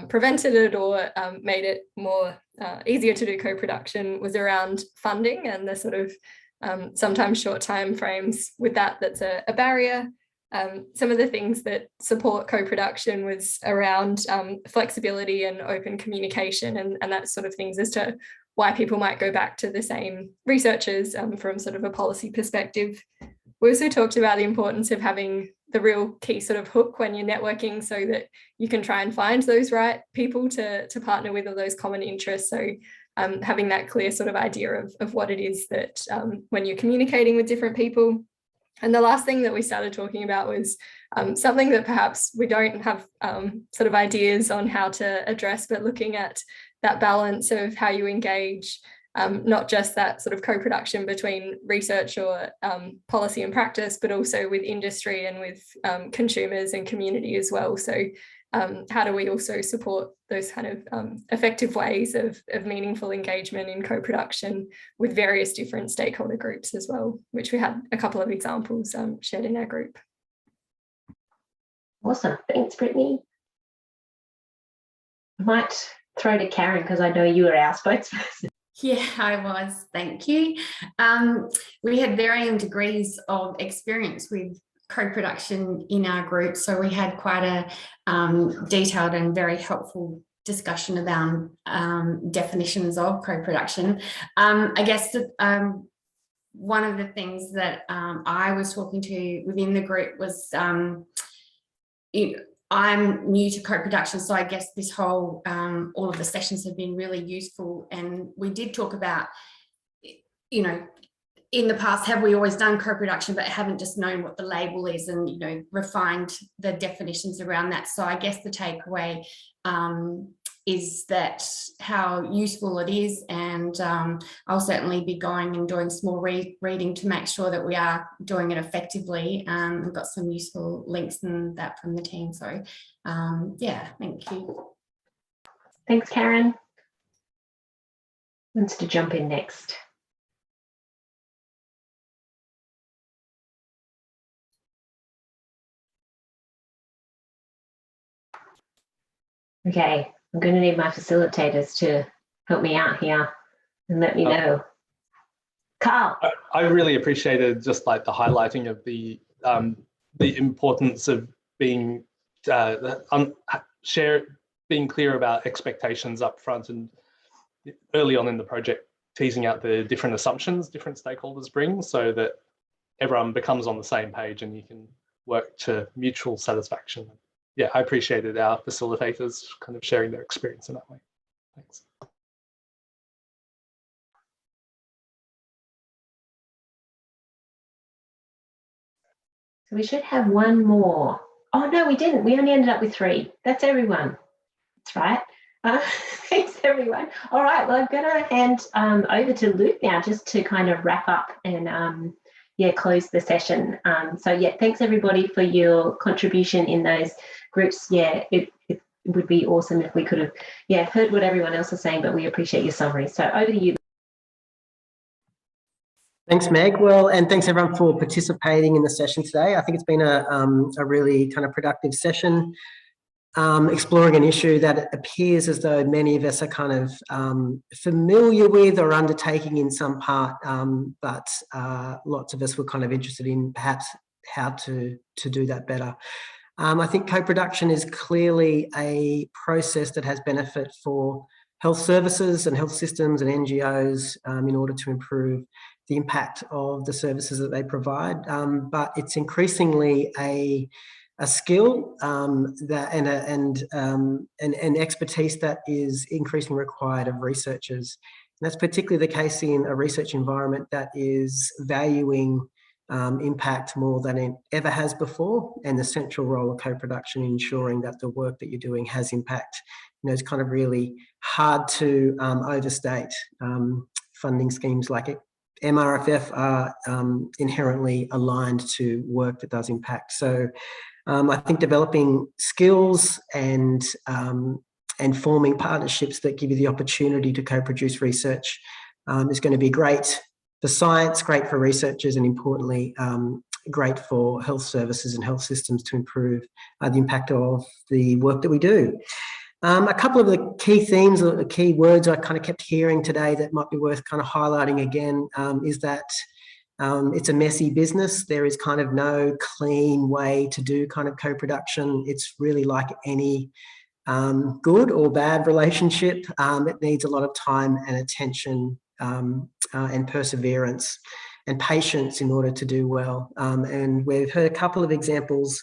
prevented it or made it more easier to do co-production was around funding and the sort of sometimes short time frames with that's a barrier. Some of the things that support co-production was around flexibility and open communication and that sort of things as to why people might go back to the same researchers from sort of a policy perspective. We also talked about the importance of having the real key sort of hook when you're networking so that you can try and find those right people to partner with or those common interests. So having that clear sort of idea of what it is that when you're communicating with different people. And the last thing that we started talking about was something that perhaps we don't have sort of ideas on how to address, but looking at that balance of how you engage not just that sort of co-production between research or policy and practice, but also with industry and with consumers and community as well. So how do we also support those kind of effective ways of meaningful engagement in co-production with various different stakeholder groups as well, which we had a couple of examples shared in our group. Awesome, thanks Brittany. I might throw to Karen because I know you are our spokesperson. Yeah, I was, thank you. We had varying degrees of experience with co-production in our group, so we had quite a detailed and very helpful discussion about definitions of co-production. I guess that one of the things that I was talking to within the group was I'm new to co-production, so I guess this whole, all of the sessions have been really useful. And we did talk about, you know, in the past, have we always done co-production, but haven't just known what the label is and, you know, refined the definitions around that. So I guess the takeaway is that how useful it is. And I'll certainly be going and doing some more reading to make sure that we are doing it effectively. We've got some useful links and that from the team. So yeah, thank you. Thanks, Karen. Who wants to jump in next? Okay, I'm going to need my facilitators to help me out here and let me know. Carl. I really appreciated just like the highlighting of the importance of being being clear about expectations up front and early on in the project, teasing out the different assumptions different stakeholders bring so that everyone becomes on the same page and you can work to mutual satisfaction. Yeah, I appreciated our facilitators kind of sharing their experience in that way. Thanks. So we should have one more. Oh, no, we didn't. We only ended up with 3. That's everyone. That's right. Thanks, everyone. All right, well, I'm going to hand over to Luke now just to kind of wrap up and yeah, close the session. So yeah, thanks everybody for your contribution in those groups. Yeah, it would be awesome if we could have heard what everyone else is saying, but we appreciate your summary. So over to you. Thanks, Meg. Well, and thanks everyone for participating in the session today. I think it's been a really kind of productive session, exploring an issue that it appears as though many of us are kind of familiar with or undertaking in some part, but lots of us were kind of interested in perhaps how to do that better. I think co-production is clearly a process that has benefit for health services and health systems and NGOs in order to improve the impact of the services that they provide. But it's increasingly a skill and expertise that is increasingly required of researchers. And that's particularly the case in a research environment that is valuing impact more than it ever has before, and the central role of co-production in ensuring that the work that you're doing has impact. It's kind of really hard to overstate. Funding schemes like MRFF are inherently aligned to work that does impact. So I think developing skills and forming partnerships that give you the opportunity to co-produce research is going to be great for science, great for researchers, and importantly, great for health services and health systems to improve the impact of the work that we do. A couple of the key themes or the key words I kind of kept hearing today that might be worth kind of highlighting again is that it's a messy business. There is kind of no clean way to do kind of co-production. It's really like any good or bad relationship. It needs a lot of time and attention and perseverance and patience in order to do well. And we've heard a couple of examples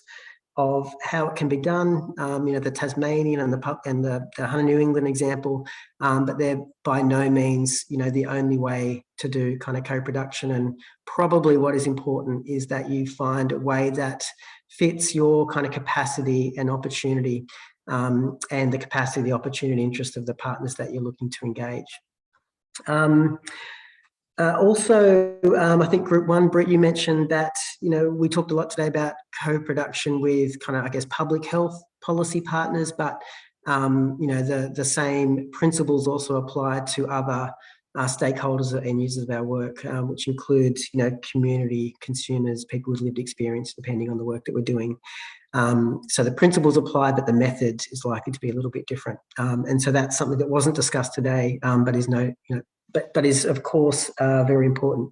of how it can be done, the Tasmanian and the Hunter New England example, but they're by no means, the only way to do kind of co-production. And probably what is important is that you find a way that fits your kind of capacity and opportunity, and the capacity, the opportunity, interest of the partners that you're looking to engage. I think Group 1, Britt, you mentioned that, we talked a lot today about co-production with kind of, I guess, public health policy partners, but, the same principles also apply to other stakeholders and users of our work, which include, community, consumers, people with lived experience, depending on the work that we're doing. So the principles apply, but the method is likely to be a little bit different. And so that's something that wasn't discussed today, but is but is of course very important.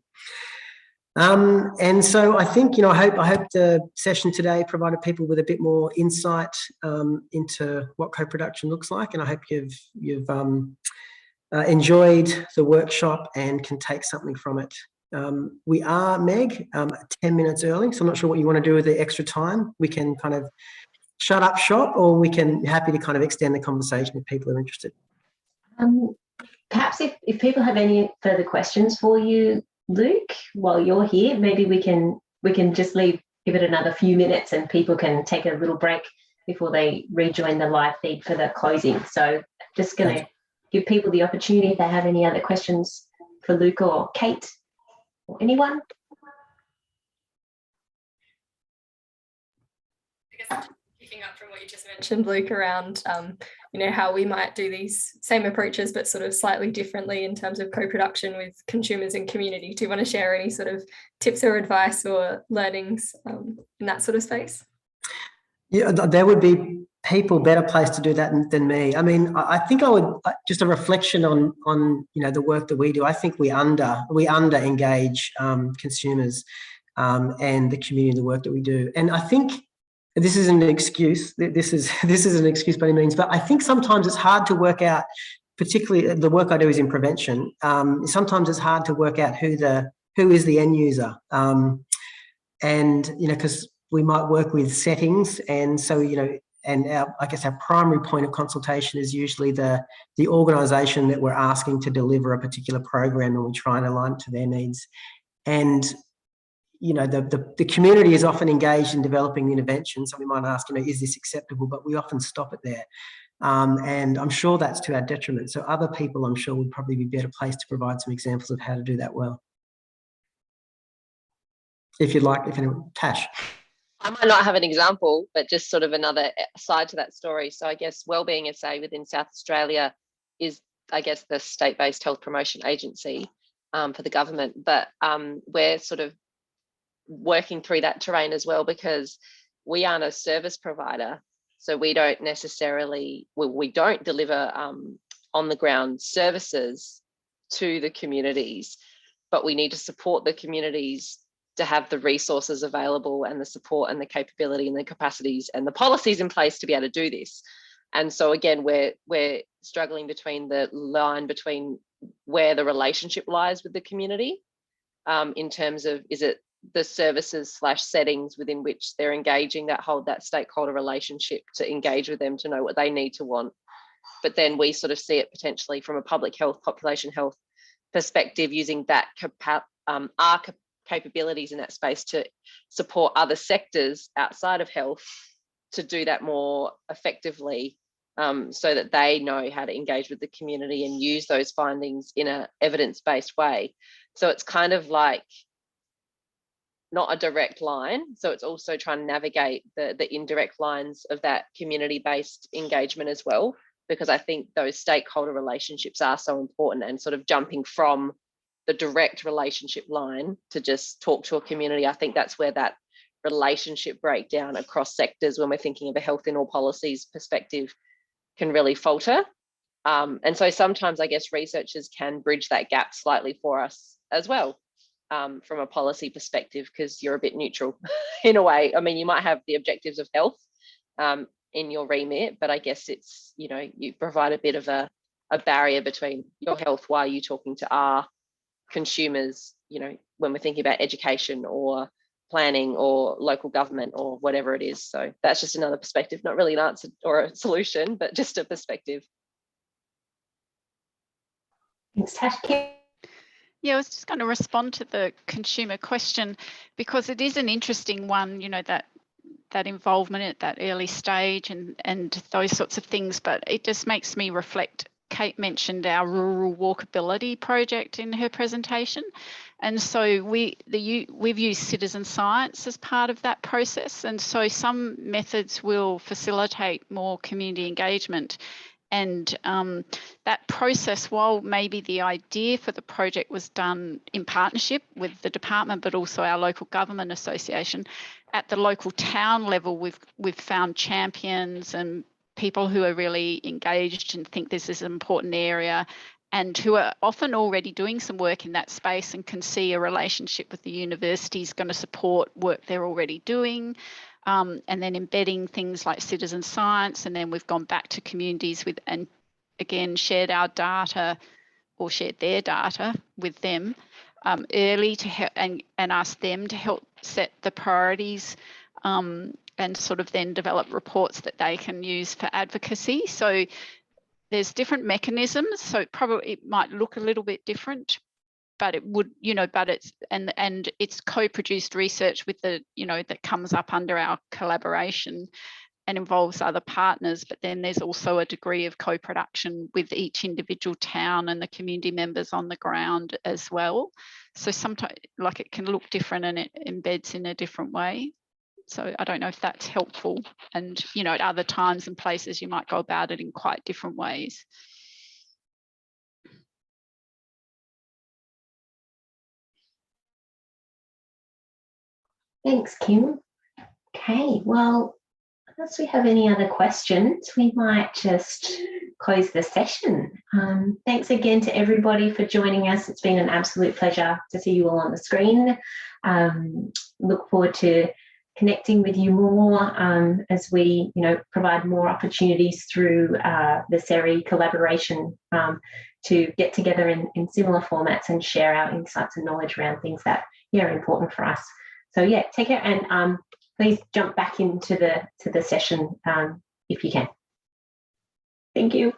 And so I think, I hope the session today provided people with a bit more insight into what co-production looks like, and I hope you've enjoyed the workshop and can take something from it. We are, Meg, 10 minutes early, so I'm not sure what you want to do with the extra time. We can kind of shut up shop, or we can happy to kind of extend the conversation if people are interested. Perhaps if people have any further questions for you, Luke, while you're here, maybe we can just give it another few minutes and people can take a little break before they rejoin the live feed for the closing. So just going to give people the opportunity if they have any other questions for Luke or Kate or anyone. I guess picking up from what you just mentioned, Luke, around how we might do these same approaches but sort of slightly differently in terms of co-production with consumers and community. Do you want to share any sort of tips or advice or learnings in that sort of space? Yeah, there would be people better placed to do that than me. I mean, I think I would just a reflection on the work that we do. I think we under engage consumers and the community, the work that we do, and I think. This isn't an excuse. This is an excuse by any means, but I think sometimes it's hard to work out. Particularly, the work I do is in prevention. Sometimes it's hard to work out who is the end user, and because we might work with settings, and so and I guess our primary point of consultation is usually the organisation that we're asking to deliver a particular program, and we try and align it to their needs, and. The community is often engaged in developing the intervention, so we might ask, is this acceptable? But we often stop it there. And I'm sure that's to our detriment. So other people, I'm sure, would probably be better placed to provide some examples of how to do that well. If you'd like, if anyone, Tash. I might not have an example, but just sort of another side to that story. So I guess Wellbeing SA within South Australia is, I guess, the state-based health promotion agency for the government. But we're sort of working through that terrain as well, because we aren't a service provider, so we don't necessarily we don't deliver on the ground services to the communities, but we need to support the communities to have the resources available and the support and the capability and the capacities and the policies in place to be able to do this. And so again, we're struggling between the line between where the relationship lies with the community, in terms of, is it the services / settings within which they're engaging that hold that stakeholder relationship to engage with them, to know what they need to want. But then we sort of see it potentially from a public health, population health perspective, using that our capabilities in that space to support other sectors outside of health to do that more effectively, so that they know how to engage with the community and use those findings in an evidence-based way. So it's kind of like not a direct line. So it's also trying to navigate the indirect lines of that community-based engagement as well, because I think those stakeholder relationships are so important, and sort of jumping from the direct relationship line to just talk to a community. I think that's where that relationship breakdown across sectors, when we're thinking of a health in all policies perspective, can really falter. And so sometimes I guess researchers can bridge that gap slightly for us as well, from a policy perspective, because you're a bit neutral in a way. I mean, you might have the objectives of health in your remit, but I guess it's, you know, you provide a bit of a barrier between your health while you're talking to our consumers, you know, when we're thinking about education or planning or local government or whatever it is. So that's just another perspective, not really an answer or a solution, but just a perspective. Thanks, Tash. Yeah, I was just going to respond to the consumer question, because it is an interesting one, you know, that involvement at that early stage and those sorts of things, but it just makes me reflect. Kate mentioned our rural walkability project in her presentation, and so we've used citizen science as part of that process, and so some methods will facilitate more community engagement. And that process, while maybe the idea for the project was done in partnership with the department, but also our local government association, at the local town level, we've found champions and people who are really engaged and think this is an important area, and who are often already doing some work in that space and can see a relationship with the university is going to support work they're already doing. And then embedding things like citizen science, and then we've gone back to communities with, and again shared our data or shared their data with them early to help and asked them to help set the priorities, and sort of then develop reports that they can use for advocacy. So there's different mechanisms, so it might look a little bit different, but it would, you know, but it's, and it's co-produced research with the, you know, that comes up under our collaboration and involves other partners, but then there's also a degree of co-production with each individual town and the community members on the ground as well. So sometimes, like, it can look different and it embeds in a different way. So I don't know if that's helpful, and, you know, at other times and places you might go about it in quite different ways. Thanks, Kim. Okay, well, unless we have any other questions, we might just close the session. Thanks again to everybody for joining us. It's been an absolute pleasure to see you all on the screen. Look forward to connecting with you more as we, you know, provide more opportunities through the SERI collaboration to get together in similar formats and share our insights and knowledge around things that are important for us. So yeah, take care, and please jump back into the session if you can. Thank you.